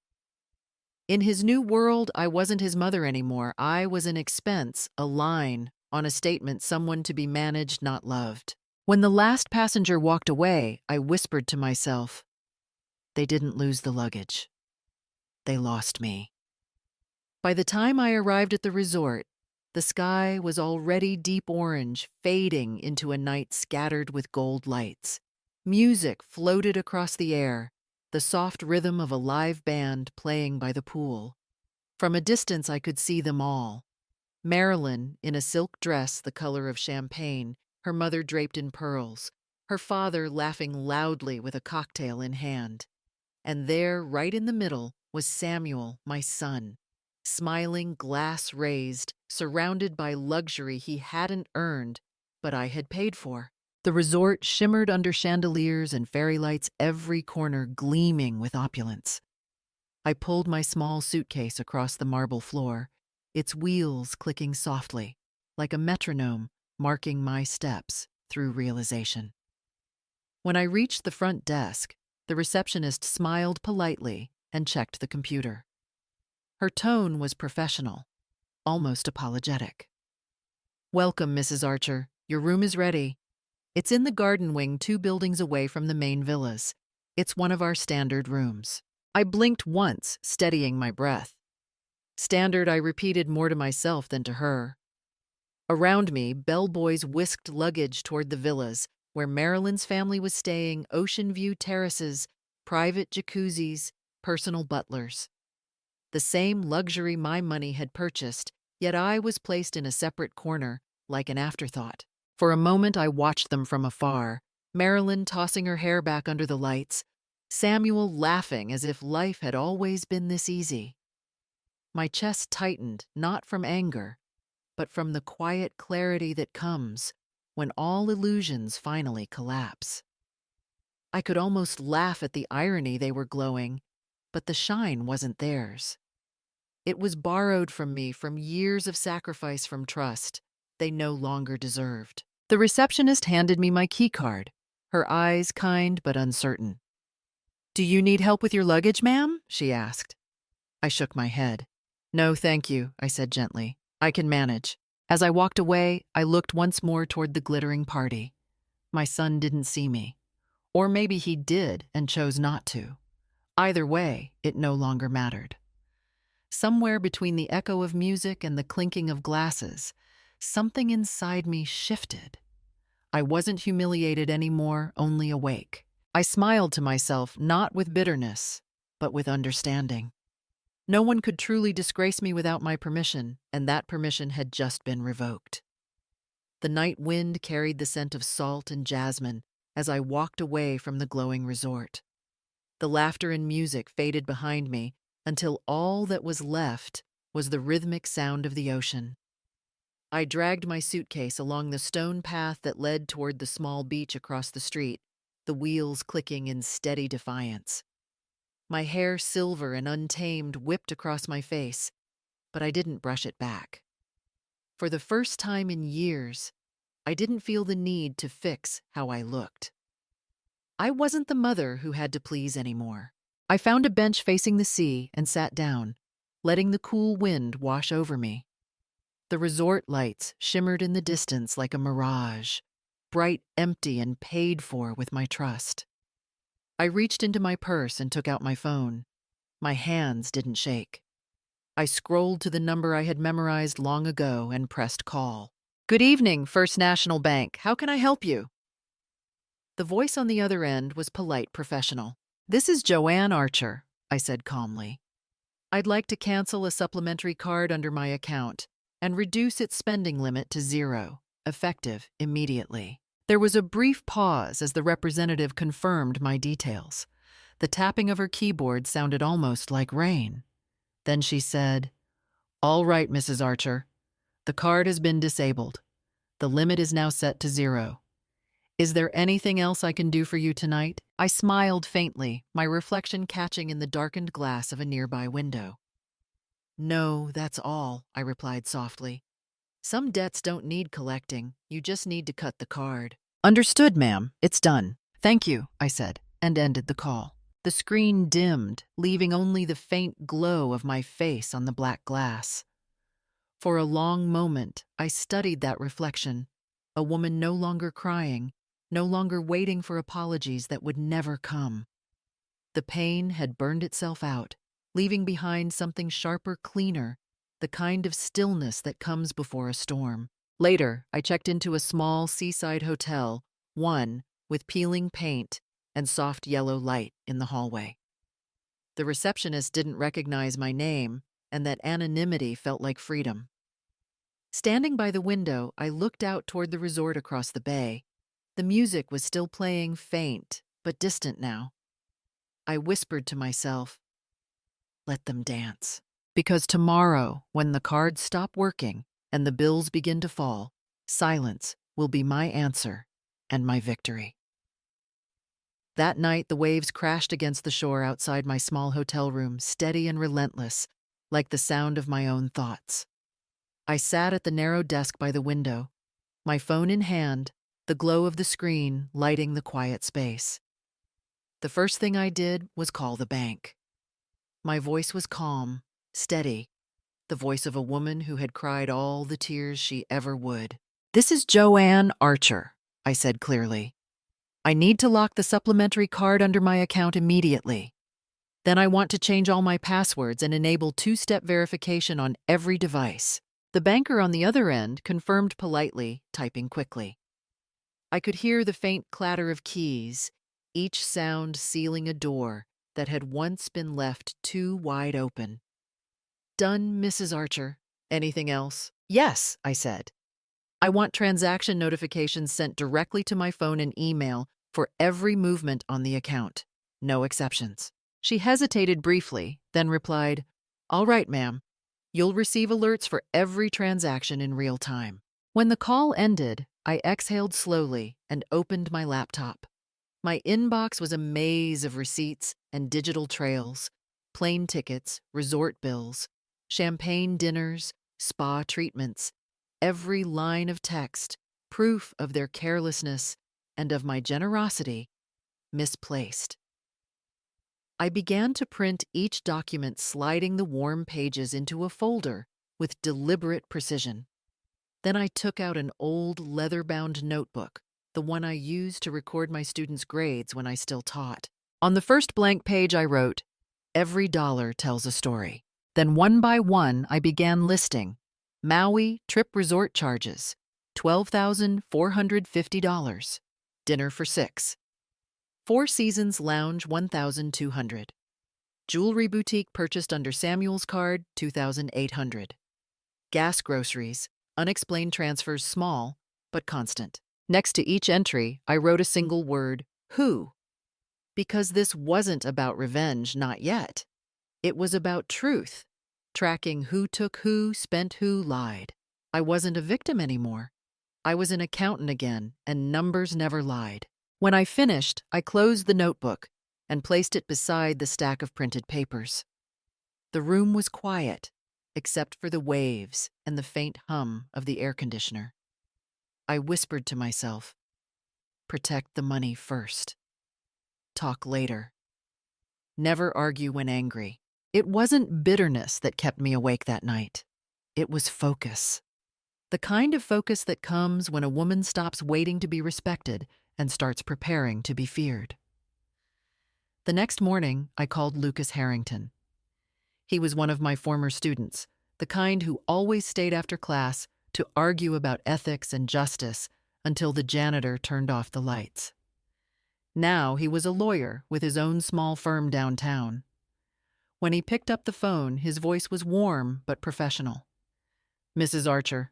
In his new world, I wasn't his mother anymore. I was an expense, a line on a statement, someone to be managed, not loved. When the last passenger walked away, I whispered to myself, they didn't lose the luggage. They lost me. By the time I arrived at the resort, the sky was already deep orange, fading into a night scattered with gold lights. Music floated across the air, the soft rhythm of a live band playing by the pool. From a distance, I could see them all. Marilyn, in a silk dress the color of champagne, her mother draped in pearls, her father laughing loudly with a cocktail in hand. And there, right in the middle, was Samuel, my son, smiling, glass raised, surrounded by luxury he hadn't earned, but I had paid for. The resort shimmered under chandeliers and fairy lights, every corner gleaming with opulence. I pulled my small suitcase across the marble floor, its wheels clicking softly, like a metronome marking my steps through realization. When I reached the front desk, the receptionist smiled politely and checked the computer. Her tone was professional, almost apologetic. "Welcome, Mrs. Archer. Your room is ready. It's in the garden wing 2 buildings away from the main villas. It's one of our standard rooms." I blinked once, steadying my breath. Standard, I repeated more to myself than to her. Around me, bellboys whisked luggage toward the villas, where Marilyn's family was staying, ocean view terraces, private jacuzzis, personal butlers. The same luxury my money had purchased, yet I was placed in a separate corner, like an afterthought. For a moment I watched them from afar, Marilyn tossing her hair back under the lights, Samuel laughing as if life had always been this easy. My chest tightened, not from anger, but from the quiet clarity that comes when all illusions finally collapse. I could almost laugh at the irony. They were glowing, but the shine wasn't theirs. It was borrowed from me, from years of sacrifice, from trust they no longer deserved. The receptionist handed me my key card, her eyes kind but uncertain. "Do you need help with your luggage, ma'am?" she asked. I shook my head. "No, thank you," I said gently. "I can manage." As I walked away, I looked once more toward the glittering party. My son didn't see me. Or maybe he did and chose not to. Either way, it no longer mattered. Somewhere between the echo of music and the clinking of glasses, something inside me shifted. I wasn't humiliated anymore, only awake. I smiled to myself, not with bitterness, but with understanding. No one could truly disgrace me without my permission, and that permission had just been revoked. The night wind carried the scent of salt and jasmine as I walked away from the glowing resort. The laughter and music faded behind me until all that was left was the rhythmic sound of the ocean. I dragged my suitcase along the stone path that led toward the small beach across the street, the wheels clicking in steady defiance. My hair, silver and untamed, whipped across my face, but I didn't brush it back. For the first time in years, I didn't feel the need to fix how I looked. I wasn't the mother who had to please anymore. I found a bench facing the sea and sat down, letting the cool wind wash over me. The resort lights shimmered in the distance like a mirage, bright, empty, and paid for with my trust. I reached into my purse and took out my phone. My hands didn't shake. I scrolled to the number I had memorized long ago and pressed call. "Good evening, First National Bank. How can I help you?" The voice on the other end was polite, professional. "This is Joanne Archer," I said calmly. "I'd like to cancel a supplementary card under my account and reduce its spending limit to 0, effective immediately." There was a brief pause as the representative confirmed my details. The tapping of her keyboard sounded almost like rain. Then she said, "All right, Mrs. Archer. The card has been disabled. The limit is now set to 0. Is there anything else I can do for you tonight?" I smiled faintly, my reflection catching in the darkened glass of a nearby window. "No, that's all," I replied softly. "Some debts don't need collecting. You just need to cut the card." "Understood, ma'am. It's done. Thank you," I said, and ended the call. The screen dimmed, leaving only the faint glow of my face on the black glass. For a long moment, I studied that reflection, a woman no longer crying, no longer waiting for apologies that would never come. The pain had burned itself out, leaving behind something sharper, cleaner, the kind of stillness that comes before a storm. Later, I checked into a small seaside hotel, one with peeling paint and soft yellow light in the hallway. The receptionist didn't recognize my name, and that anonymity felt like freedom. Standing by the window, I looked out toward the resort across the bay. The music was still playing, faint but distant now. I whispered to myself, "Let them dance." Because tomorrow, when the cards stop working and the bills begin to fall, silence will be my answer and my victory. That night, the waves crashed against the shore outside my small hotel room, steady and relentless, like the sound of my own thoughts. I sat at the narrow desk by the window, my phone in hand, the glow of the screen lighting the quiet space. The first thing I did was call the bank. My voice was calm, steady, the voice of a woman who had cried all the tears she ever would. "This is Joanne Archer," I said clearly. "I need to lock the supplementary card under my account immediately. Then I want to change all my passwords and enable two-step verification on every device." The banker on the other end confirmed politely, typing quickly. I could hear the faint clatter of keys, each sound sealing a door that had once been left too wide open. "Done, Mrs. Archer. Anything else?" "Yes," I said. "I want transaction notifications sent directly to my phone and email for every movement on the account. No exceptions." She hesitated briefly, then replied, "All right, ma'am. You'll receive alerts for every transaction in real time." When the call ended, I exhaled slowly and opened my laptop. My inbox was a maze of receipts and digital trails, plane tickets, resort bills, champagne dinners, spa treatments, every line of text, proof of their carelessness and of my generosity, misplaced. I began to print each document, sliding the warm pages into a folder with deliberate precision. Then I took out an old leather-bound notebook, the one I used to record my students' grades when I still taught. On the first blank page I wrote, "Every dollar tells a story." Then one by one I began listing. Maui trip resort charges, $12,450. Dinner for 6. Four Seasons Lounge, $1,200. Jewelry boutique purchased under Samuel's card, $2,800. Gas groceries, unexplained transfers small, but constant. Next to each entry, I wrote a single word, "Who?" Because this wasn't about revenge, not yet. It was about truth, tracking who took who, spent who, lied. I wasn't a victim anymore. I was an accountant again, and numbers never lied. When I finished, I closed the notebook and placed it beside the stack of printed papers. The room was quiet, except for the waves and the faint hum of the air conditioner. I whispered to myself, "Protect the money first. Talk later." Never argue when angry. It wasn't bitterness that kept me awake that night. It was focus. The kind of focus that comes when a woman stops waiting to be respected and starts preparing to be feared. The next morning, I called Lucas Harrington. He was one of my former students, the kind who always stayed after class to argue about ethics and justice until the janitor turned off the lights. Now he was a lawyer with his own small firm downtown. When he picked up the phone, his voice was warm but professional. "Mrs. Archer,"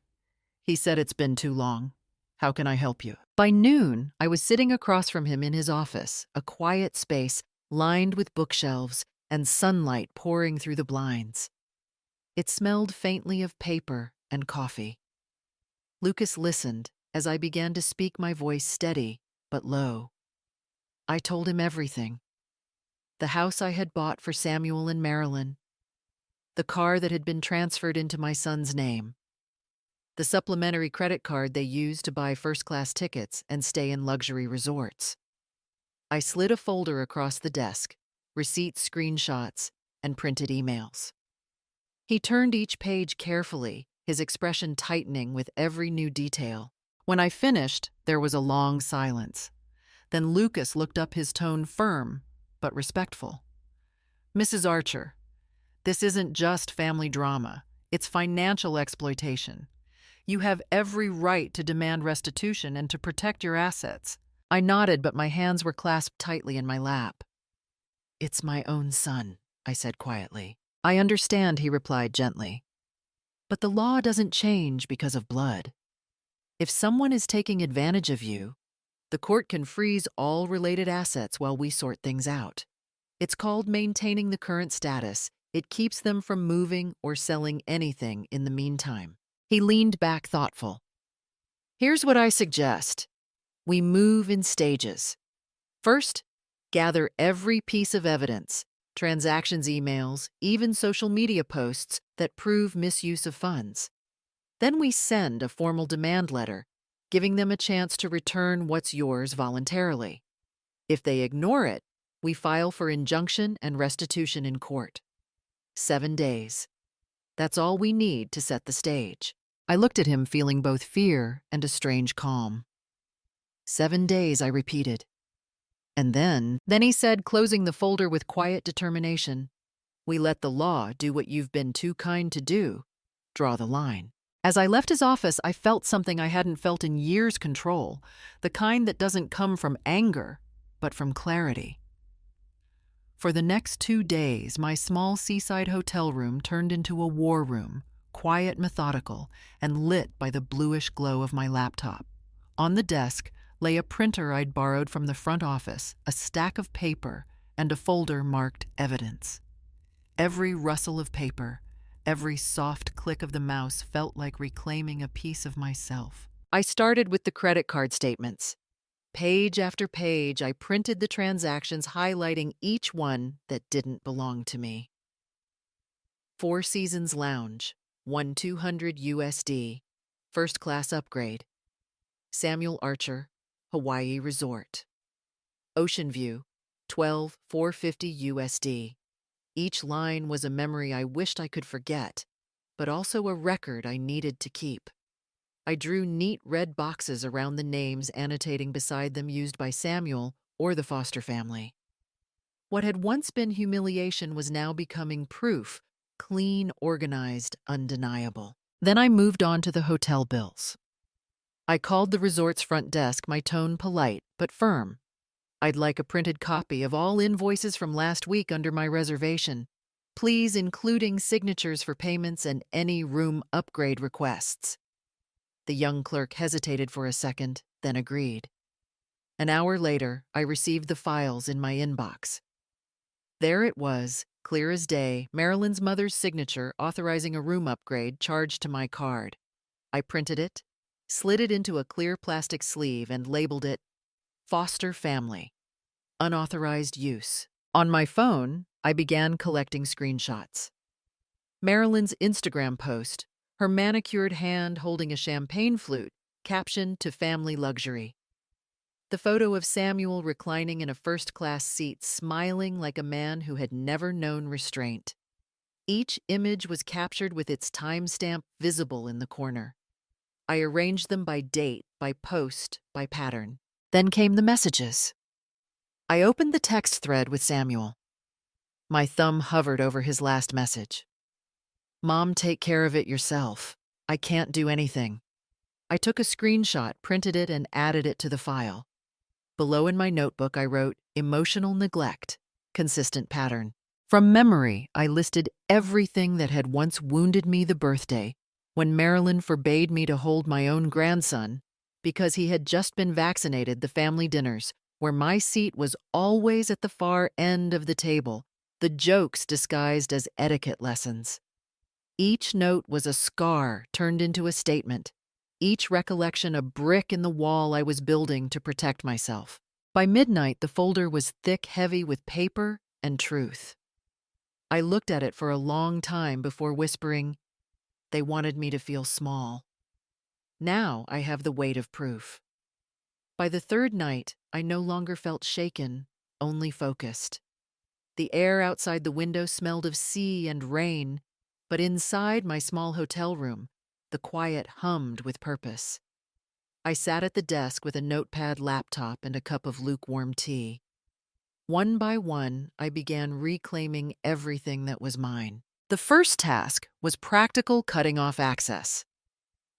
he said, "it's been too long. How can I help you?" By noon, I was sitting across from him in his office, a quiet space lined with bookshelves and sunlight pouring through the blinds. It smelled faintly of paper and coffee. Lucas listened as I began to speak, my voice steady but low. I told him everything. The house I had bought for Samuel and Marilyn, the car that had been transferred into my son's name, the supplementary credit card they used to buy first-class tickets and stay in luxury resorts. I slid a folder across the desk, receipts, screenshots, and printed emails. He turned each page carefully, his expression tightening with every new detail. When I finished, there was a long silence. Then Lucas looked up, his tone firm but respectful. "Mrs. Archer, this isn't just family drama. It's financial exploitation. You have every right to demand restitution and to protect your assets." I nodded, but my hands were clasped tightly in my lap. "It's my own son," I said quietly. "I understand," he replied gently. "But the law doesn't change because of blood. If someone is taking advantage of you, the court can freeze all related assets while we sort things out. It's called maintaining the current status. It keeps them from moving or selling anything in the meantime." He leaned back, thoughtful. "Here's what I suggest. We move in stages. First, gather every piece of evidence, transactions, emails, even social media posts that prove misuse of funds. Then we send a formal demand letter, giving them a chance to return what's yours voluntarily. If they ignore it, we file for injunction and restitution in court. 7 days. That's all we need to set the stage." I looked at him, feeling both fear and a strange calm. 7 days, I repeated. And then he said, closing the folder with quiet determination, "We let the law do what you've been too kind to do. Draw the line." As I left his office, I felt something I hadn't felt in years: control, the kind that doesn't come from anger, but from clarity. For the next 2 days, my small seaside hotel room turned into a war room, quiet, methodical, and lit by the bluish glow of my laptop. On the desk lay a printer I'd borrowed from the front office, a stack of paper, and a folder marked evidence. Every rustle of paper, every soft click of the mouse felt like reclaiming a piece of myself. I started with the credit card statements. Page after page, I printed the transactions, highlighting each one that didn't belong to me. Four Seasons Lounge, 1,200 USD, first class upgrade. Samuel Archer, Hawaii Resort. Ocean View, 12,450 USD. Each line was a memory I wished I could forget, but also a record I needed to keep. I drew neat red boxes around the names, annotating beside them used by Samuel or the foster family. What had once been humiliation was now becoming proof, clean, organized, undeniable. Then I moved on to the hotel bills. I called the resort's front desk, my tone polite but firm. "I'd like a printed copy of all invoices from last week under my reservation, please, including signatures for payments and any room upgrade requests." The young clerk hesitated for a second, then agreed. An hour later, I received the files in my inbox. There it was, clear as day, Marilyn's mother's signature authorizing a room upgrade charged to my card. I printed it, slid it into a clear plastic sleeve, and labeled it Foster Family, Unauthorized Use. On my phone, I began collecting screenshots. Marilyn's Instagram post, her manicured hand holding a champagne flute, captioned "To Family Luxury." The photo of Samuel reclining in a first-class seat, smiling like a man who had never known restraint. Each image was captured with its timestamp visible in the corner. I arranged them by date, by post, by pattern. Then came the messages. I opened the text thread with Samuel. My thumb hovered over his last message. "Mom, take care of it yourself. I can't do anything." I took a screenshot, printed it, and added it to the file. Below in my notebook, I wrote, "Emotional neglect, consistent pattern." From memory, I listed everything that had once wounded me: the birthday, when Marilyn forbade me to hold my own grandson because he had just been vaccinated; the family dinners, where my seat was always at the far end of the table; the jokes disguised as etiquette lessons. Each note was a scar turned into a statement, each recollection a brick in the wall I was building to protect myself. By midnight, the folder was thick, heavy with paper and truth. I looked at it for a long time before whispering, "They wanted me to feel small." Now I have the weight of proof. By the third night, I no longer felt shaken, only focused. The air outside the window smelled of sea and rain, but inside my small hotel room, the quiet hummed with purpose. I sat at the desk with a notepad, laptop, and a cup of lukewarm tea. One by one, I began reclaiming everything that was mine. The first task was practical cutting off access.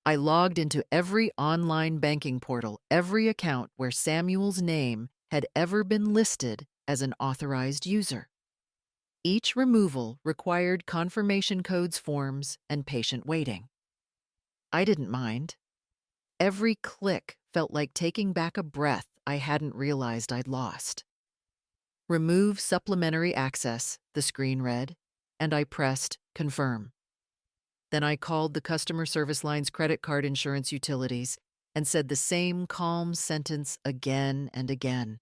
I logged into every online banking portal, every account where Samuel's name had ever been listed as an authorized user. Each removal required confirmation codes, forms, and patient waiting. I didn't mind. Every click felt like taking back a breath I hadn't realized I'd lost. "Remove supplementary access," the screen read, and I pressed confirm. Then I called the customer service line's credit card insurance utilities and said the same calm sentence again and again.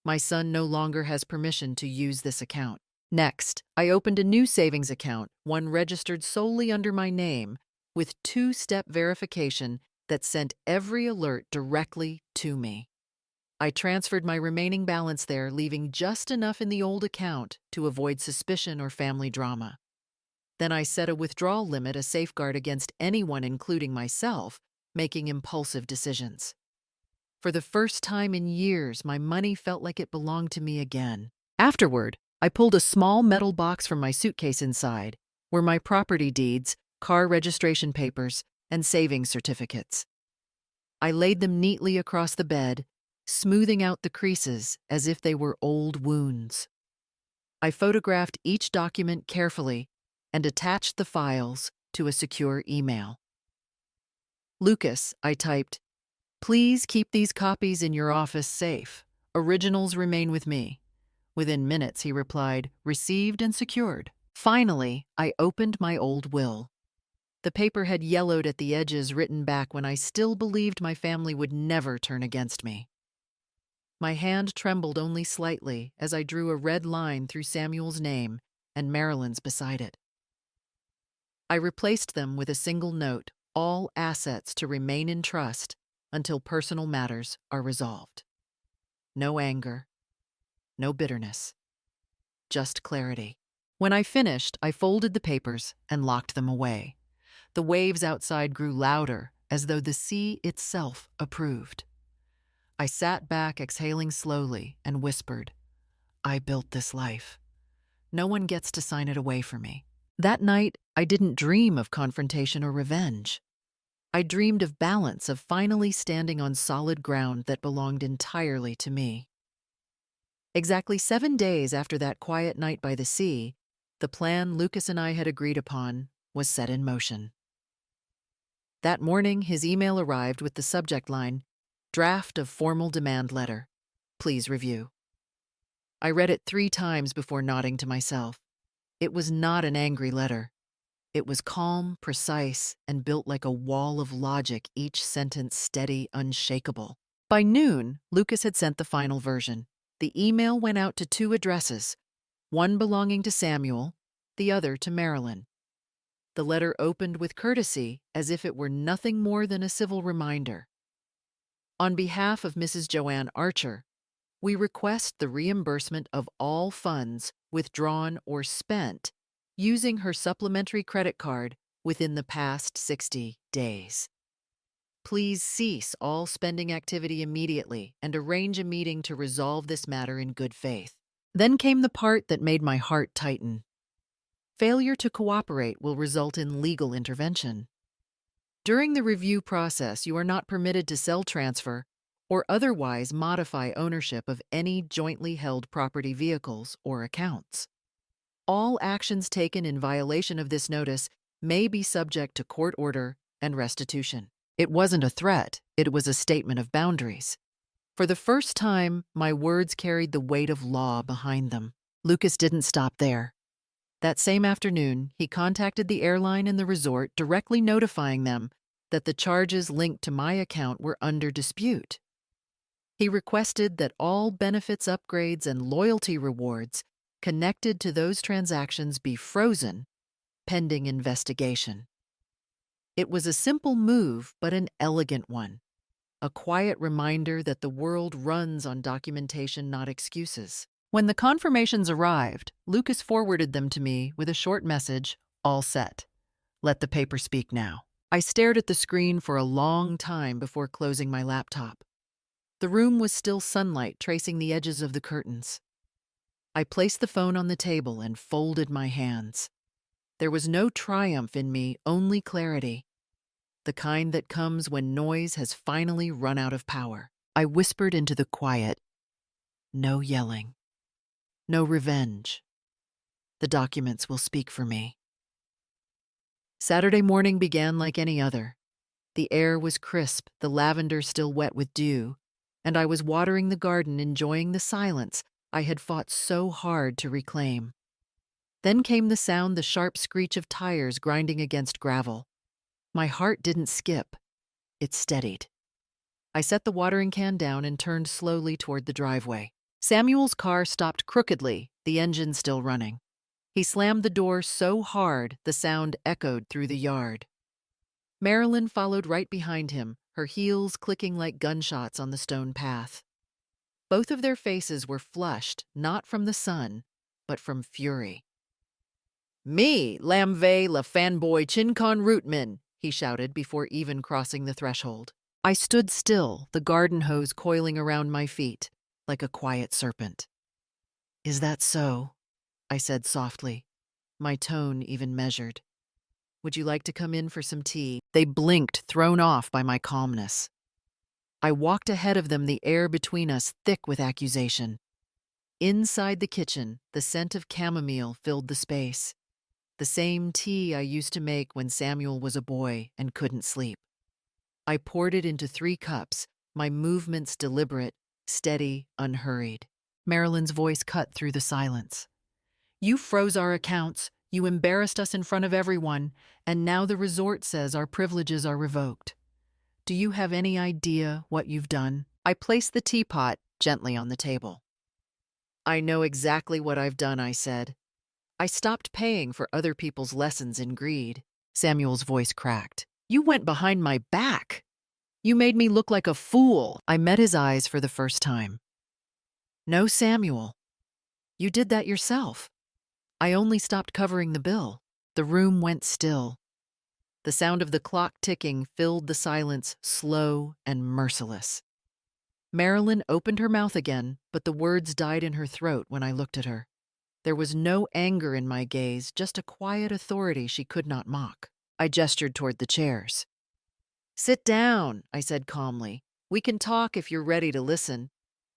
"My son no longer has permission to use this account." Next, I opened a new savings account, one registered solely under my name, with two-step verification that sent every alert directly to me. I transferred my remaining balance there, leaving just enough in the old account to avoid suspicion or family drama. Then I set a withdrawal limit, a safeguard against anyone, including myself, making impulsive decisions. For the first time in years, my money felt like it belonged to me again. Afterward, I pulled a small metal box from my suitcase. Inside were my property deeds, car registration papers, and savings certificates. I laid them neatly across the bed, smoothing out the creases as if they were old wounds. I photographed each document carefully and attached the files to a secure email. "Lucas," I typed, "please keep these copies in your office safe. Originals remain with me." Within minutes, he replied, "Received and secured." Finally, I opened my old will. The paper had yellowed at the edges, written back when I still believed my family would never turn against me. My hand trembled only slightly as I drew a red line through Samuel's name and Marilyn's beside it. I replaced them with a single note: all assets to remain in trust until personal matters are resolved. No anger, no bitterness, just clarity. When I finished, I folded the papers and locked them away. The waves outside grew louder, as though the sea itself approved. I sat back, exhaling slowly, and whispered, "I built this life. No one gets to sign it away for me." That night, I didn't dream of confrontation or revenge. I dreamed of balance, of finally standing on solid ground that belonged entirely to me. Exactly 7 days after that quiet night by the sea, the plan Lucas and I had agreed upon was set in motion. That morning, his email arrived with the subject line, "Draft of formal demand letter. Please review." I read it 3 times before nodding to myself. It was not an angry letter. It was calm, precise, and built like a wall of logic, each sentence steady, unshakable. By noon, Lucas had sent the final version. The email went out to 2 addresses, one belonging to Samuel, the other to Marilyn. The letter opened with courtesy, as if it were nothing more than a civil reminder. On behalf of Mrs. Joanne Archer, we request the reimbursement of all funds withdrawn or spent using her supplementary credit card within the past 60 days. Please cease all spending activity immediately and arrange a meeting to resolve this matter in good faith. Then came the part that made my heart tighten. Failure to cooperate will result in legal intervention. During the review process, you are not permitted to sell, transfer, or otherwise modify ownership of any jointly held property, vehicles, or accounts. All actions taken in violation of this notice may be subject to court order and restitution. It wasn't a threat, it was a statement of boundaries. For the first time, my words carried the weight of law behind them. Lucas didn't stop there. That same afternoon, he contacted the airline and the resort, directly notifying them that the charges linked to my account were under dispute. He requested that all benefits, upgrades, and loyalty rewards connected to those transactions be frozen, pending investigation. It was a simple move, but an elegant one. A quiet reminder that the world runs on documentation, not excuses. When the confirmations arrived, Lucas forwarded them to me with a short message, "All set. Let the paper speak now." I stared at the screen for a long time before closing my laptop. The room was still sunlight tracing the edges of the curtains. I placed the phone on the table and folded my hands. There was no triumph in me, only clarity. The kind that comes when noise has finally run out of power. I whispered into the quiet, "No yelling. No revenge. The documents will speak for me." Saturday morning began like any other. The air was crisp, the lavender still wet with dew, and I was watering the garden, enjoying the silence I had fought so hard to reclaim. Then came the sound, the sharp screech of tires grinding against gravel. My heart didn't skip. It steadied. I set the watering can down and turned slowly toward the driveway. Samuel's car stopped crookedly, the engine still running. He slammed the door so hard the sound echoed through the yard. Marilyn followed right behind him, her heels clicking like gunshots on the stone path. Both of their faces were flushed, not from the sun, but from fury. "Me, Lamve la fanboy Chincon Rootman," he shouted before even crossing the threshold. I stood still, the garden hose coiling around my feet, like a quiet serpent. "Is that so?" I said softly, my tone even measured. "Would you like to come in for some tea?" They blinked, thrown off by my calmness. I walked ahead of them, the air between us thick with accusation. Inside the kitchen, the scent of chamomile filled the space. The same tea I used to make when Samuel was a boy and couldn't sleep. I poured it into 3 cups, my movements deliberate, steady, unhurried. Marilyn's voice cut through the silence. "You froze our accounts, you embarrassed us in front of everyone, and now the resort says our privileges are revoked. Do you have any idea what you've done?" I placed the teapot gently on the table. "I know exactly what I've done," I said. "I stopped paying for other people's lessons in greed." Samuel's voice cracked. "You went behind my back. You made me look like a fool." I met his eyes for the first time. "No, Samuel. You did that yourself. I only stopped covering the bill." The room went still. The sound of the clock ticking filled the silence, slow and merciless. Marilyn opened her mouth again, but the words died in her throat when I looked at her. There was no anger in my gaze, just a quiet authority she could not mock. I gestured toward the chairs. "Sit down," I said calmly. "We can talk if you're ready to listen.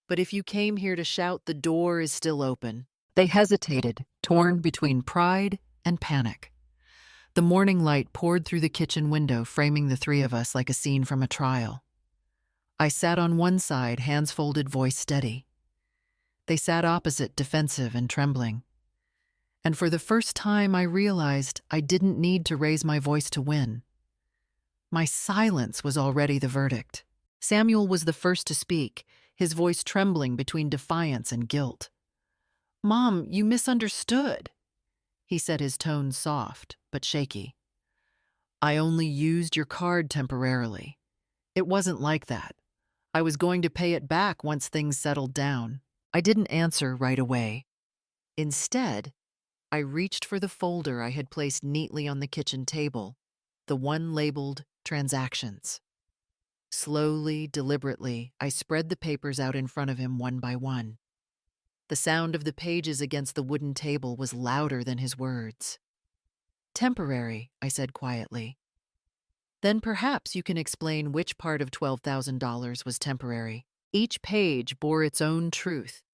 But if you came here to shout, the door is still open." They hesitated, torn between pride and panic. The morning light poured through the kitchen window, framing the 3 of us like a scene from a trial. I sat on one side, hands folded, voice steady. They sat opposite, defensive and trembling. And for the first time, I realized I didn't need to raise my voice to win. My silence was already the verdict. Samuel was the first to speak, his voice trembling between defiance and guilt. "Mom, you misunderstood," he said, his tone soft but shaky. "I only used your card temporarily. It wasn't like that. I was going to pay it back once things settled down. I didn't answer right away. Instead, I reached for the folder I had placed neatly on the kitchen table, the one labeled Transactions. Slowly, deliberately, I spread the papers out in front of him one by one. The sound of the pages against the wooden table was louder than his words. Temporary, I said quietly. Then perhaps you can explain which part of $12,000 was temporary. Each page bore its own truth.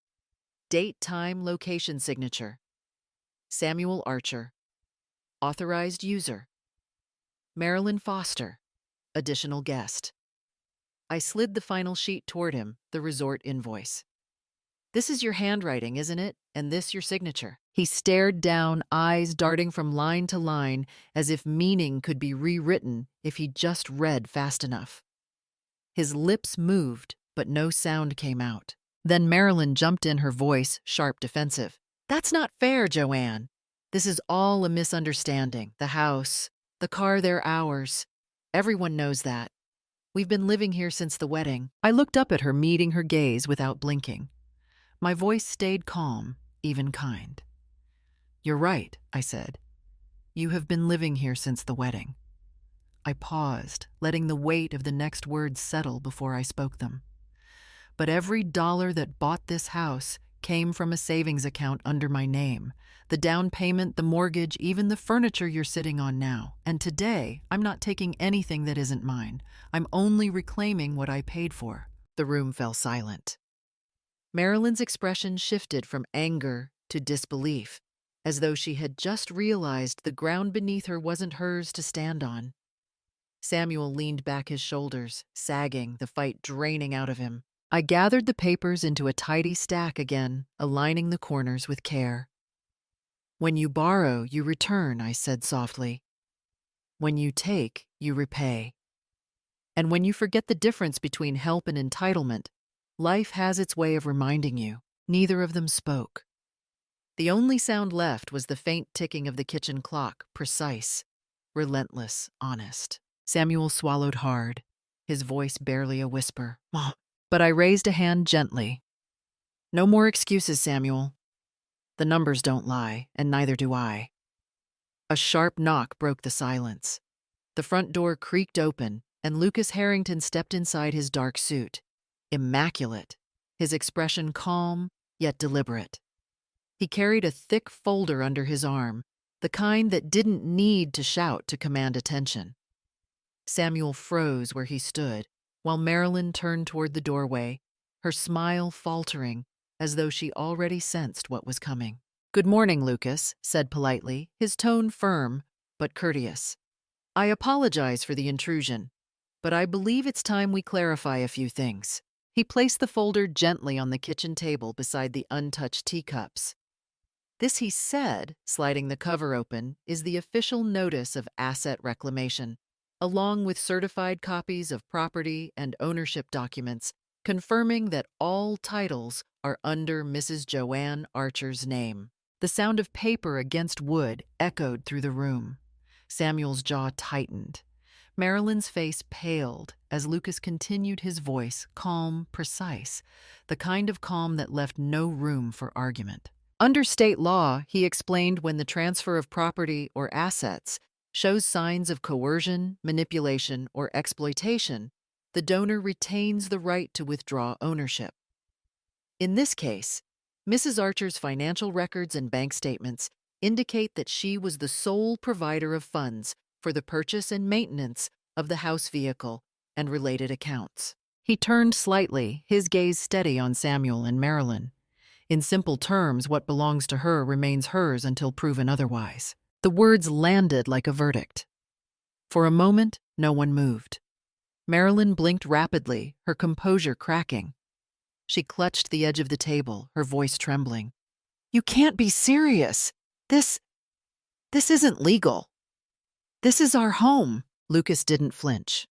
Date, time, location, signature. Samuel Archer. Authorized user. Marilyn Foster. Additional guest. I slid the final sheet toward him, the resort invoice. This is your handwriting, isn't it? And this your signature. He stared down, eyes darting from line to line, as if meaning could be rewritten if he just read fast enough. His lips moved, but no sound came out. Then Marilyn jumped in, her voice sharp, defensive. That's not fair, Joanne. This is all a misunderstanding. The house, the car, they're ours. Everyone knows that. We've been living here since the wedding. I looked up at her, meeting her gaze without blinking. My voice stayed calm, even kind. You're right, I said. You have been living here since the wedding. I paused, letting the weight of the next words settle before I spoke them. But every dollar that bought this house came from a savings account under my name. The down payment, the mortgage, even the furniture you're sitting on now. And today, I'm not taking anything that isn't mine. I'm only reclaiming what I paid for. The room fell silent. Marilyn's expression shifted from anger to disbelief, as though she had just realized the ground beneath her wasn't hers to stand on. Samuel leaned back, his shoulders sagging, the fight draining out of him. I gathered the papers into a tidy stack again, aligning the corners with care. When you borrow, you return, I said softly. When you take, you repay. And when you forget the difference between help and entitlement, life has its way of reminding you. Neither of them spoke. The only sound left was the faint ticking of the kitchen clock, precise, relentless, honest. Samuel swallowed hard, his voice barely a whisper. Mom. But I raised a hand gently. No more excuses, Samuel. The numbers don't lie, and neither do I. A sharp knock broke the silence. The front door creaked open, and Lucas Harrington stepped inside, his dark suit. Immaculate, his expression calm, yet deliberate. He carried a thick folder under his arm, the kind that didn't need to shout to command attention. Samuel froze where he stood, while Marilyn turned toward the doorway, her smile faltering, as though she already sensed what was coming. Good morning, Lucas said politely, his tone firm but courteous. I apologize for the intrusion, but I believe it's time we clarify a few things. He placed the folder gently on the kitchen table beside the untouched teacups. This, he said, sliding the cover open, is the official notice of asset reclamation, along with certified copies of property and ownership documents confirming that all titles are under Mrs. Joanne Archer's name. The sound of paper against wood echoed through the room. Samuel's jaw tightened. Marilyn's face paled as Lucas continued, his voice calm, precise, the kind of calm that left no room for argument. Under state law, he explained, when the transfer of property or assets shows signs of coercion, manipulation, or exploitation, the donor retains the right to withdraw ownership. In this case, Mrs. Archer's financial records and bank statements indicate that she was the sole provider of funds for the purchase and maintenance of the house vehicle and related accounts. He turned slightly, his gaze steady on Samuel and Marilyn. In simple terms, what belongs to her remains hers until proven otherwise. The words landed like a verdict. For a moment, no one moved. Marilyn blinked rapidly, her composure cracking. She clutched the edge of the table, her voice trembling. You can't be serious. This isn't legal. This is our home. Lucas didn't flinch.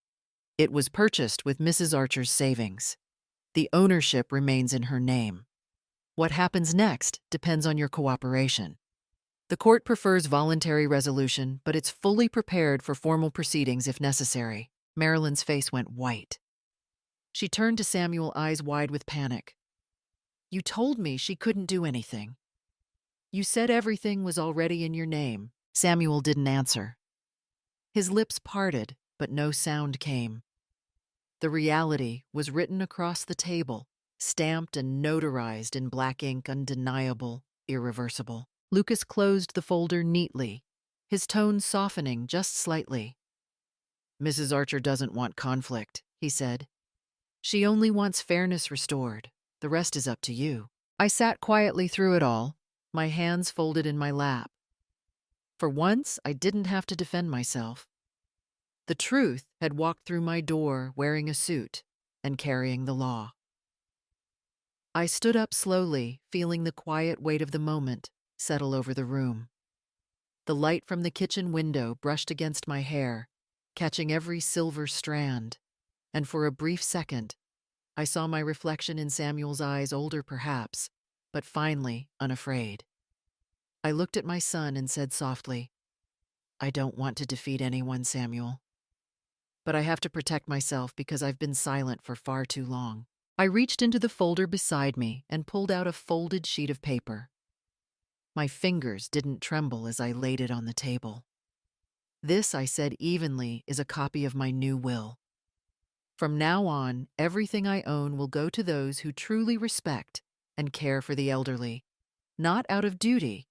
It was purchased with Mrs. Archer's savings. The ownership remains in her name. What happens next depends on your cooperation. The court prefers voluntary resolution, but it's fully prepared for formal proceedings if necessary. Marilyn's face went white. She turned to Samuel, eyes wide with panic. You told me she couldn't do anything. You said everything was already in your name. Samuel didn't answer. His lips parted, but no sound came. The reality was written across the table, stamped and notarized in black ink, undeniable, irreversible. Lucas closed the folder neatly, his tone softening just slightly. Mrs. Archer doesn't want conflict, he said. She only wants fairness restored. The rest is up to you. I sat quietly through it all, my hands folded in my lap. For once, I didn't have to defend myself. The truth had walked through my door wearing a suit and carrying the law. I stood up slowly, feeling the quiet weight of the moment settle over the room. The light from the kitchen window brushed against my hair, catching every silver strand, and for a brief second, I saw my reflection in Samuel's eyes, older perhaps, but finally unafraid. I looked at my son and said softly, I don't want to defeat anyone, Samuel. But I have to protect myself because I've been silent for far too long. I reached into the folder beside me and pulled out a folded sheet of paper. My fingers didn't tremble as I laid it on the table. This, I said evenly, is a copy of my new will. From now on, everything I own will go to those who truly respect and care for the elderly, not out of duty,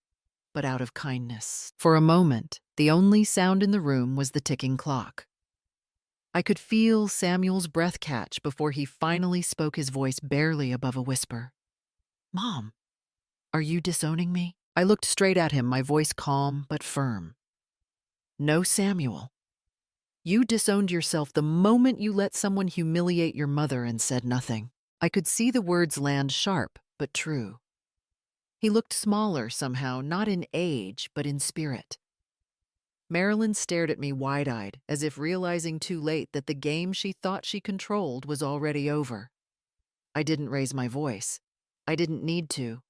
but out of kindness. For a moment, the only sound in the room was the ticking clock. I could feel Samuel's breath catch before he finally spoke, his voice barely above a whisper. Mom, are you disowning me? I looked straight at him, my voice calm but firm. No, Samuel. You disowned yourself the moment you let someone humiliate your mother and said nothing. I could see the words land sharp but true. He looked smaller somehow, not in age, but in spirit. Marilyn stared at me wide-eyed, as if realizing too late that the game she thought she controlled was already over. I didn't raise my voice. I didn't need to.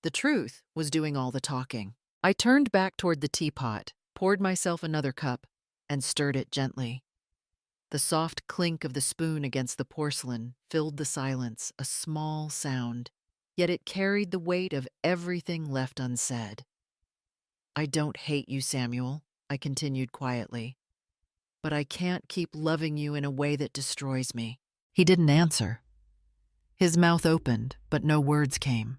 The truth was doing all the talking. I turned back toward the teapot, poured myself another cup, and stirred it gently. The soft clink of the spoon against the porcelain filled the silence, a small sound, yet it carried the weight of everything left unsaid. I don't hate you, Samuel, I continued quietly, but I can't keep loving you in a way that destroys me. He didn't answer. His mouth opened, but no words came.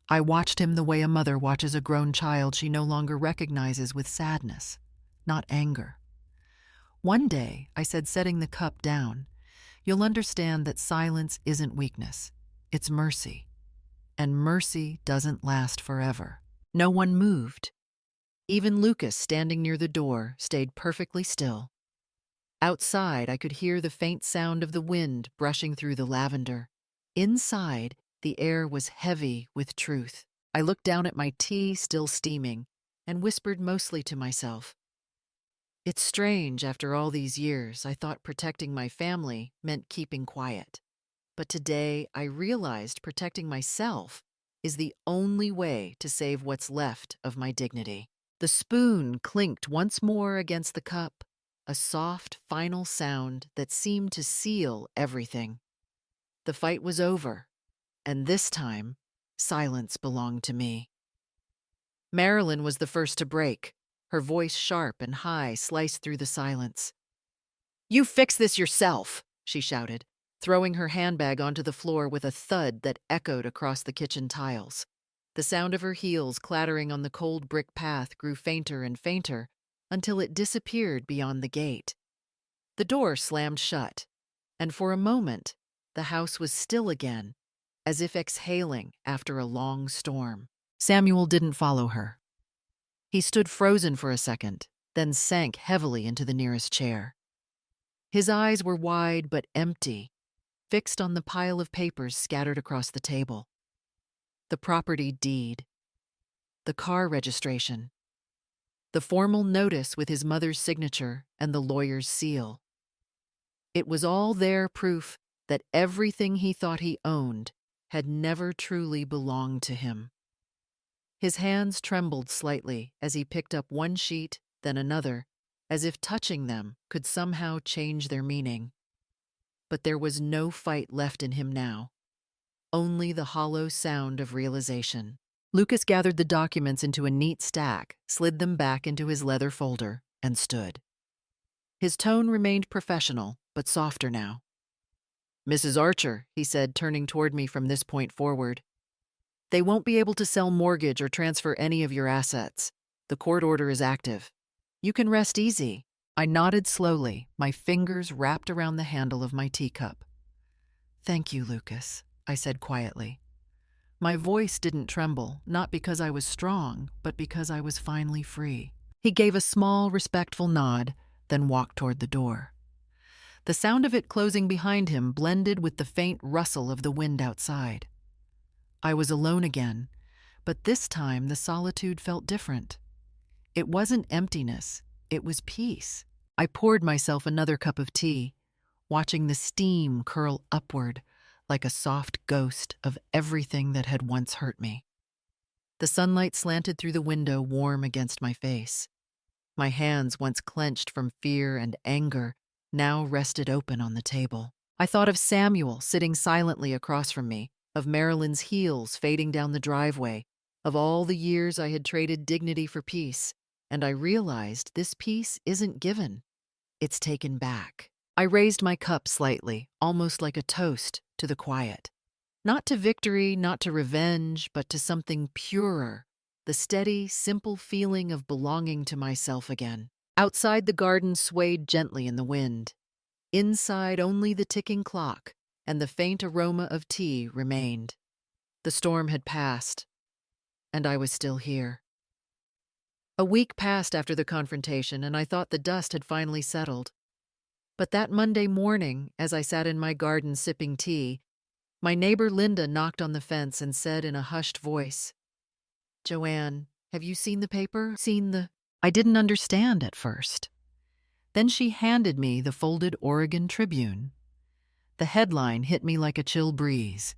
I watched him the way a mother watches a grown child she no longer recognizes, with sadness, not anger. One day, I said, setting the cup down, you'll understand that silence isn't weakness, it's mercy. And mercy doesn't last forever. No one moved. Even Lucas, standing near the door, stayed perfectly still. Outside, I could hear the faint sound of the wind brushing through the lavender. Inside, the air was heavy with truth. I looked down at my tea, still steaming, and whispered mostly to myself. It's strange, after all these years, I thought protecting my family meant keeping quiet. But today, I realized protecting myself is the only way to save what's left of my dignity. The spoon clinked once more against the cup, a soft, final sound that seemed to seal everything. The fight was over, and this time, silence belonged to me. Marilyn was the first to break, her voice sharp and high sliced through the silence. You fix this yourself, she shouted, throwing her handbag onto the floor with a thud that echoed across the kitchen tiles. The sound of her heels clattering on the cold brick path grew fainter and fainter until it disappeared beyond the gate. The door slammed shut, and for a moment, the house was still again, as if exhaling after a long storm. Samuel didn't follow her. He stood frozen for a second, then sank heavily into the nearest chair. His eyes were wide but empty, fixed on the pile of papers scattered across the table. The property deed, the car registration, the formal notice with his mother's signature and the lawyer's seal. It was all there, proof that everything he thought he owned had never truly belonged to him. His hands trembled slightly as he picked up one sheet, then another, as if touching them could somehow change their meaning. but there was no fight left in him now, only the hollow sound of realization. Lucas gathered the documents into a neat stack, slid them back into his leather folder, and stood. His tone remained professional, but softer now. "Mrs. Archer," he said, turning toward me from this point forward, "they won't be able to sell mortgage or transfer any of your assets. The court order is active. You can rest easy." I nodded slowly, my fingers wrapped around the handle of my teacup. "Thank you, Lucas," I said quietly. My voice didn't tremble, not because I was strong, but because I was finally free. He gave a small, respectful nod, then walked toward the door. The sound of it closing behind him blended with the faint rustle of the wind outside. I was alone again, but this time the solitude felt different. It wasn't emptiness, it was peace. I poured myself another cup of tea, watching the steam curl upward like a soft ghost of everything that had once hurt me. The sunlight slanted through the window, warm against my face. My hands, once clenched from fear and anger, now rested open on the table. I thought of Samuel sitting silently across from me, of Marilyn's heels fading down the driveway, of all the years I had traded dignity for peace, and I realized this peace isn't given, it's taken back. I raised my cup slightly, almost like a toast, to the quiet. Not to victory, not to revenge, but to something purer, the steady, simple feeling of belonging to myself again. Outside, the garden swayed gently in the wind. Inside, only the ticking clock and the faint aroma of tea remained. The storm had passed, and I was still here. A week passed after the confrontation, and I thought the dust had finally settled. But that Monday morning, as I sat in my garden sipping tea, my neighbor Linda knocked on the fence and said in a hushed voice, "Joanne, have you seen the paper? I didn't understand at first. Then she handed me the folded Oregon Tribune. The headline hit me like a chill breeze.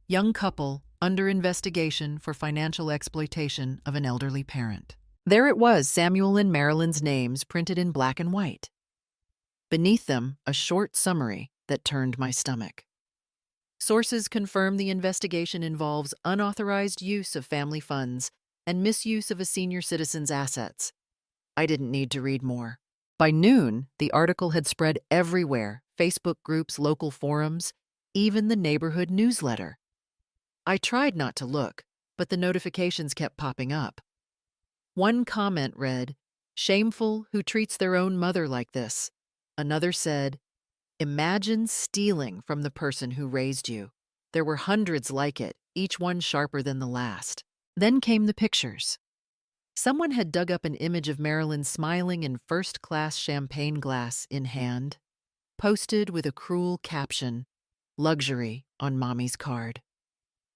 "Young couple under investigation for financial exploitation of an elderly parent." There it was, Samuel and Marilyn's names printed in black and white. Beneath them, a short summary that turned my stomach. Sources confirm the investigation involves unauthorized use of family funds and misuse of a senior citizen's assets. I didn't need to read more. By noon, the article had spread everywhere, Facebook groups, local forums, even the neighborhood newsletter. I tried not to look, but the notifications kept popping up. One comment read, "Shameful who treats their own mother like this." Another said, "Imagine stealing from the person who raised you." There were hundreds like it, each one sharper than the last. Then came the pictures. Someone had dug up an image of Marilyn smiling in first-class champagne glass in hand, posted with a cruel caption, "Luxury," on Mommy's card.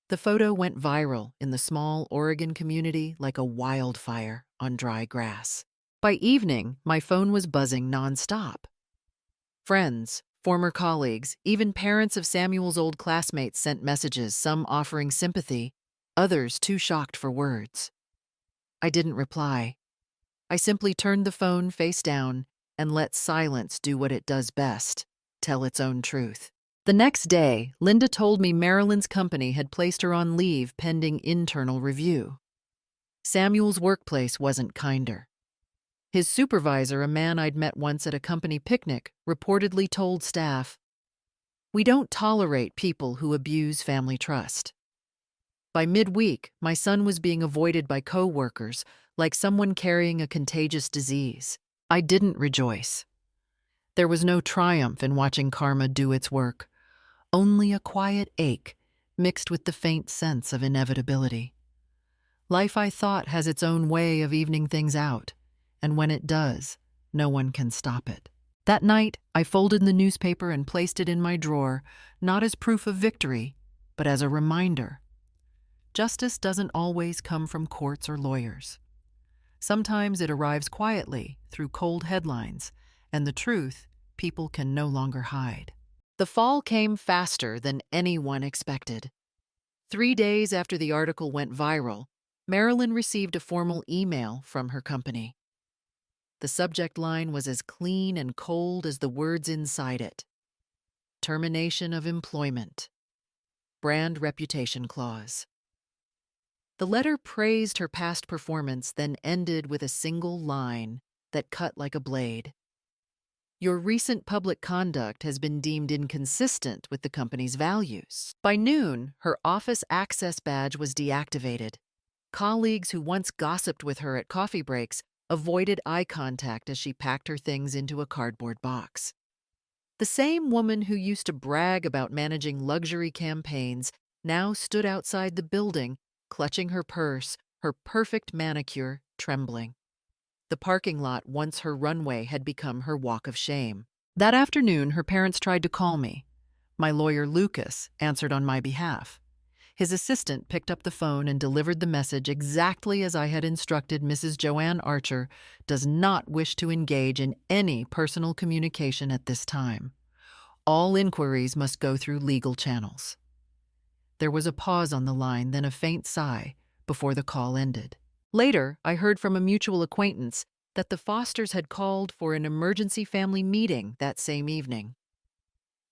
The photo went viral in the small Oregon community like a wildfire on dry grass. By evening, my phone was buzzing nonstop. Friends, former colleagues, even parents of Samuel's old classmates sent messages, some offering sympathy, others too shocked for words. I didn't reply. I simply turned the phone face down and let silence do what it does best, tell its own truth. The next day, Linda told me Marilyn's company had placed her on leave pending internal review. Samuel's workplace wasn't kinder. His supervisor, a man I'd met once at a company picnic, reportedly told staff, "We don't tolerate people who abuse family trust." By midweek, my son was being avoided by co-workers like someone carrying a contagious disease. I didn't rejoice. There was no triumph in watching karma do its work, only a quiet ache mixed with the faint sense of inevitability. Life, I thought, has its own way of evening things out, and when it does, no one can stop it. That night, I folded the newspaper and placed it in my drawer, not as proof of victory, but as a reminder. Justice doesn't always come from courts or lawyers. Sometimes it arrives quietly, through cold headlines, and the truth people can no longer hide. The fall came faster than anyone expected. 3 days after the article went viral, Marilyn received a formal email from her company. The subject line was as clean and cold as the words inside it. termination of employment. Brand reputation clause. The letter praised her past performance, then ended with a single line that cut like a blade. Your recent public conduct has been deemed inconsistent with the company's values. By noon, her office access badge was deactivated. Colleagues who once gossiped with her at coffee breaks avoided eye contact as she packed her things into a cardboard box. The same woman who used to brag about managing luxury campaigns now stood outside the building, clutching her purse, her perfect manicure trembling. The parking lot, once her runway, had become her walk of shame. That afternoon, her parents tried to call me. My lawyer, Lucas, answered on my behalf. His assistant picked up the phone and delivered the message exactly as I had instructed. Mrs. Joanne Archer does not wish to engage in any personal communication at this time. All inquiries must go through legal channels. There was a pause on the line, then a faint sigh before the call ended. Later, I heard from a mutual acquaintance that the Fosters had called for an emergency family meeting that same evening.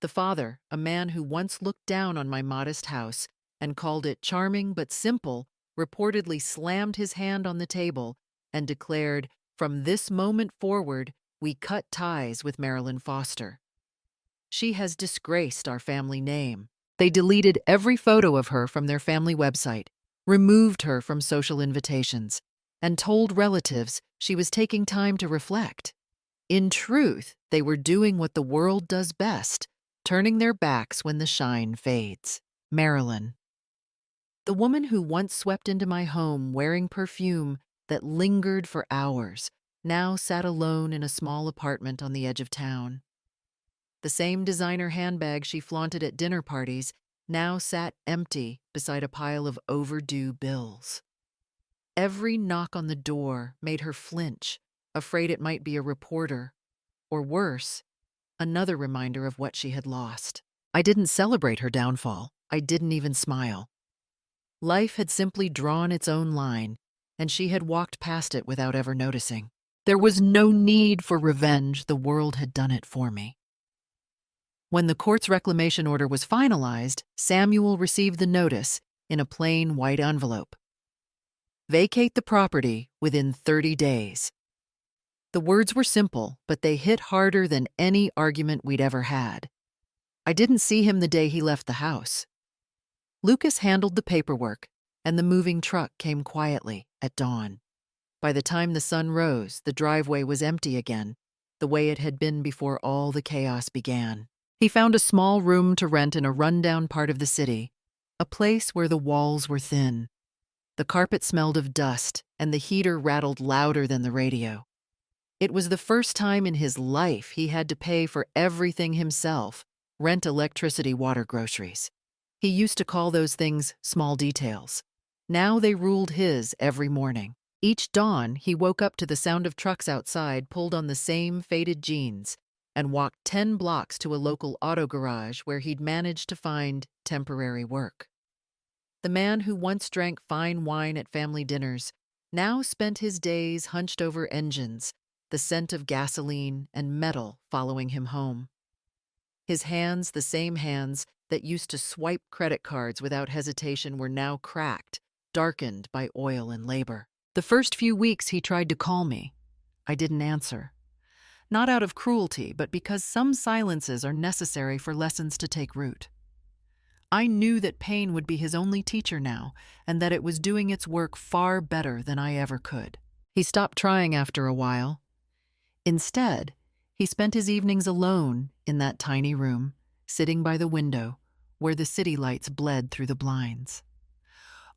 The father, a man who once looked down on my modest house and called it charming but simple, reportedly slammed his hand on the table and declared, "From this moment forward, we cut ties with Marilyn Foster. She has disgraced our family name." They deleted every photo of her from their family website, removed her from social invitations, and told relatives she was taking time to reflect. In truth, they were doing what the world does best, turning their backs when the shine fades. Marilyn. The woman who once swept into my home wearing perfume that lingered for hours, now sat alone in a small apartment on the edge of town. The same designer handbag she flaunted at dinner parties now sat empty beside a pile of overdue bills. Every knock on the door made her flinch, afraid it might be a reporter, or worse, another reminder of what she had lost. I didn't celebrate her downfall. I didn't even smile. Life had simply drawn its own line, and she had walked past it without ever noticing. There was no need for revenge. The world had done it for me. When the court's reclamation order was finalized, Samuel received the notice in a plain white envelope. Vacate the property within 30 days. The words were simple, but they hit harder than any argument we'd ever had. I didn't see him the day he left the house. Lucas handled the paperwork, and the moving truck came quietly at dawn. By the time the sun rose, the driveway was empty again, the way it had been before all the chaos began. He found a small room to rent in a rundown part of the city, a place where the walls were thin. The carpet smelled of dust, and the heater rattled louder than the radio. It was the first time in his life he had to pay for everything himself: rent, electricity, water, groceries. He used to call those things small details. Now they ruled his every morning. Each dawn, he woke up to the sound of trucks outside, pulled on the same faded jeans, and walked 10 blocks to a local auto garage where he'd managed to find temporary work. The man who once drank fine wine at family dinners now spent his days hunched over engines, the scent of gasoline and metal following him home. His hands, the same hands that used to swipe credit cards without hesitation, were now cracked, darkened by oil and labor. The first few weeks he tried to call me. I didn't answer. Not out of cruelty, but because some silences are necessary for lessons to take root. I knew that pain would be his only teacher now, and that it was doing its work far better than I ever could. He stopped trying after a while. Instead, he spent his evenings alone in that tiny room, sitting by the window, where the city lights bled through the blinds.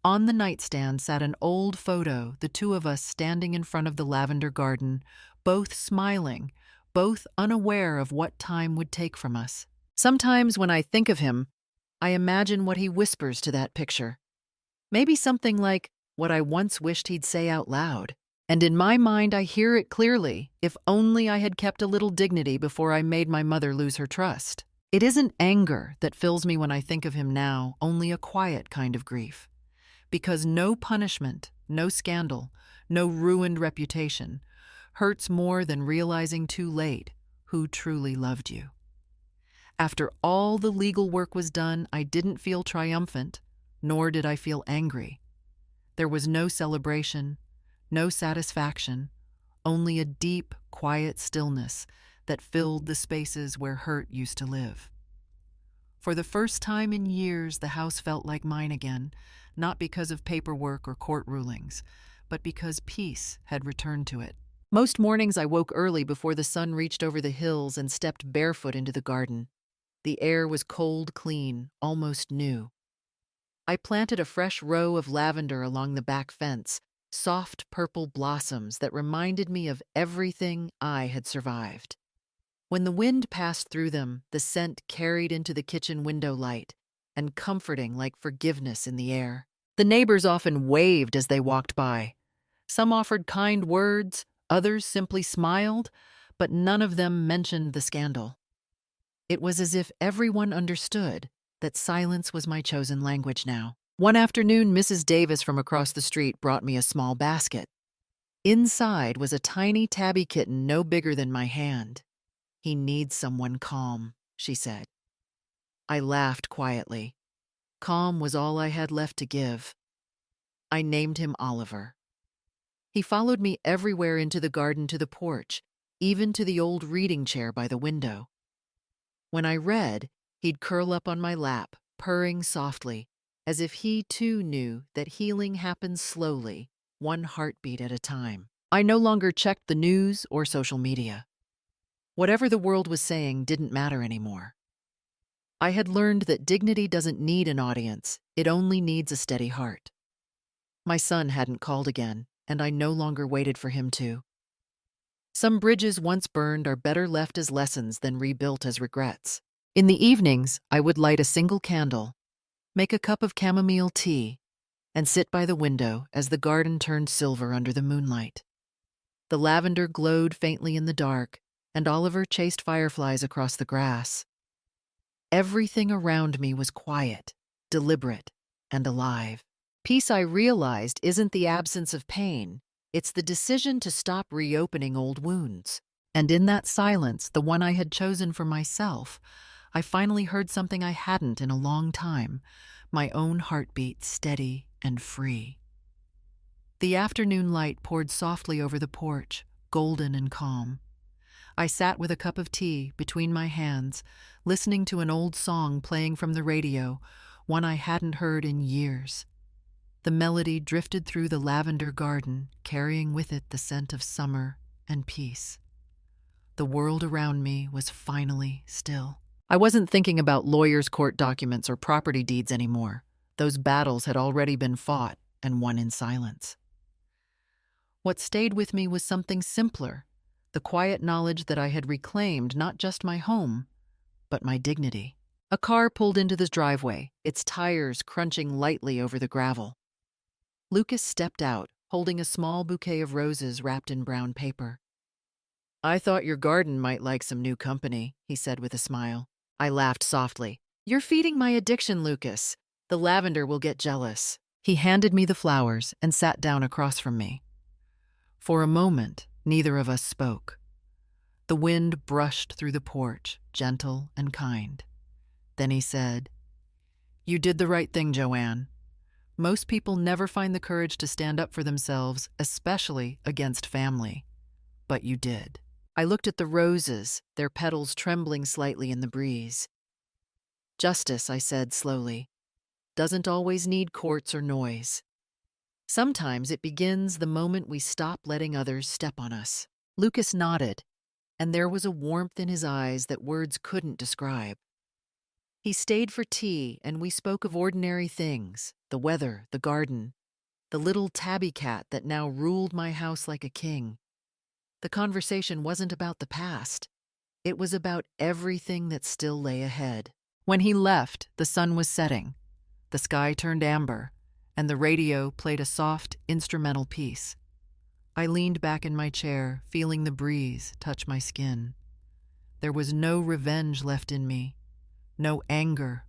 On the nightstand sat an old photo, the two of us standing in front of the lavender garden, both smiling, both unaware of what time would take from us. Sometimes when I think of him, I imagine what he whispers to that picture. Maybe something like what I once wished he'd say out loud. And in my mind, I hear it clearly: if only I had kept a little dignity before I made my mother lose her trust. It isn't anger that fills me when I think of him now, only a quiet kind of grief. Because no punishment, no scandal, no ruined reputation hurts more than realizing too late who truly loved you. After all the legal work was done, I didn't feel triumphant, nor did I feel angry. There was no celebration, no satisfaction, only a deep, quiet stillness that filled the spaces where hurt used to live. For the first time in years, the house felt like mine again, not because of paperwork or court rulings, but because peace had returned to it. Most mornings I woke early before the sun reached over the hills and stepped barefoot into the garden. The air was cold, clean, almost new. I planted a fresh row of lavender along the back fence, soft purple blossoms that reminded me of everything I had survived. When the wind passed through them, the scent carried into the kitchen window light, and comforting like forgiveness in the air. The neighbors often waved as they walked by. Some offered kind words, others simply smiled, but none of them mentioned the scandal. It was as if everyone understood that silence was my chosen language now. One afternoon, Mrs. Davis from across the street brought me a small basket. Inside was a tiny tabby kitten no bigger than my hand. "He needs someone calm," she said. I laughed quietly. Calm was all I had left to give. I named him Oliver. He followed me everywhere, into the garden, to the porch, even to the old reading chair by the window. When I read, he'd curl up on my lap, purring softly, as if he too knew that healing happens slowly, one heartbeat at a time. I no longer checked the news or social media. Whatever the world was saying didn't matter anymore. I had learned that dignity doesn't need an audience, it only needs a steady heart. My son hadn't called again, and I no longer waited for him to. Some bridges once burned are better left as lessons than rebuilt as regrets. In the evenings, I would light a single candle, make a cup of chamomile tea, and sit by the window as the garden turned silver under the moonlight. The lavender glowed faintly in the dark, and Oliver chased fireflies across the grass. Everything around me was quiet, deliberate, and alive. Peace, I realized, isn't the absence of pain, it's the decision to stop reopening old wounds. And in that silence, the one I had chosen for myself, I finally heard something I hadn't in a long time, my own heartbeat steady and free. The afternoon light poured softly over the porch, golden and calm. I sat with a cup of tea between my hands, listening to an old song playing from the radio, one I hadn't heard in years. The melody drifted through the lavender garden, carrying with it the scent of summer and peace. The world around me was finally still. I wasn't thinking about lawyers' court documents or property deeds anymore. Those battles had already been fought and won in silence. What stayed with me was something simpler, the quiet knowledge that I had reclaimed not just my home, but my dignity. A car pulled into the driveway, its tires crunching lightly over the gravel. Lucas stepped out, holding a small bouquet of roses wrapped in brown paper. "I thought your garden might like some new company," he said with a smile. I laughed softly. "You're feeding my addiction, Lucas. The lavender will get jealous." He handed me the flowers and sat down across from me. For a moment, neither of us spoke. The wind brushed through the porch, gentle and kind. Then he said, "You did the right thing, Joanne. Most people never find the courage to stand up for themselves, especially against family. But you did." I looked at the roses, their petals trembling slightly in the breeze. "Justice," I said slowly, "doesn't always need courts or noise. Sometimes it begins the moment we stop letting others step on us." Lucas nodded, and there was a warmth in his eyes that words couldn't describe. He stayed for tea, and we spoke of ordinary things, the weather, the garden, the little tabby cat that now ruled my house like a king. The conversation wasn't about the past. It was about everything that still lay ahead. When he left, the sun was setting. The sky turned amber, and the radio played a soft, instrumental piece. I leaned back in my chair, feeling the breeze touch my skin. There was no revenge left in me, no anger,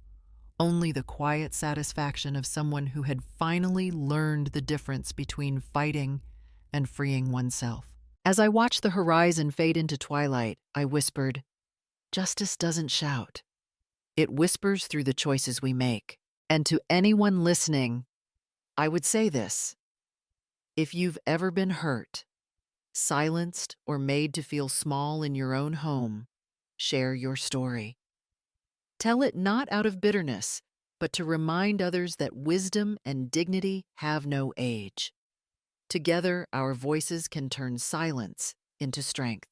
only the quiet satisfaction of someone who had finally learned the difference between fighting and freeing oneself. As I watched the horizon fade into twilight, I whispered, "Justice doesn't shout. It whispers through the choices we make. And to anyone listening, I would say this: if you've ever been hurt, silenced, or made to feel small in your own home, share your story. Tell it not out of bitterness, but to remind others that wisdom and dignity have no age. Together, our voices can turn silence into strength.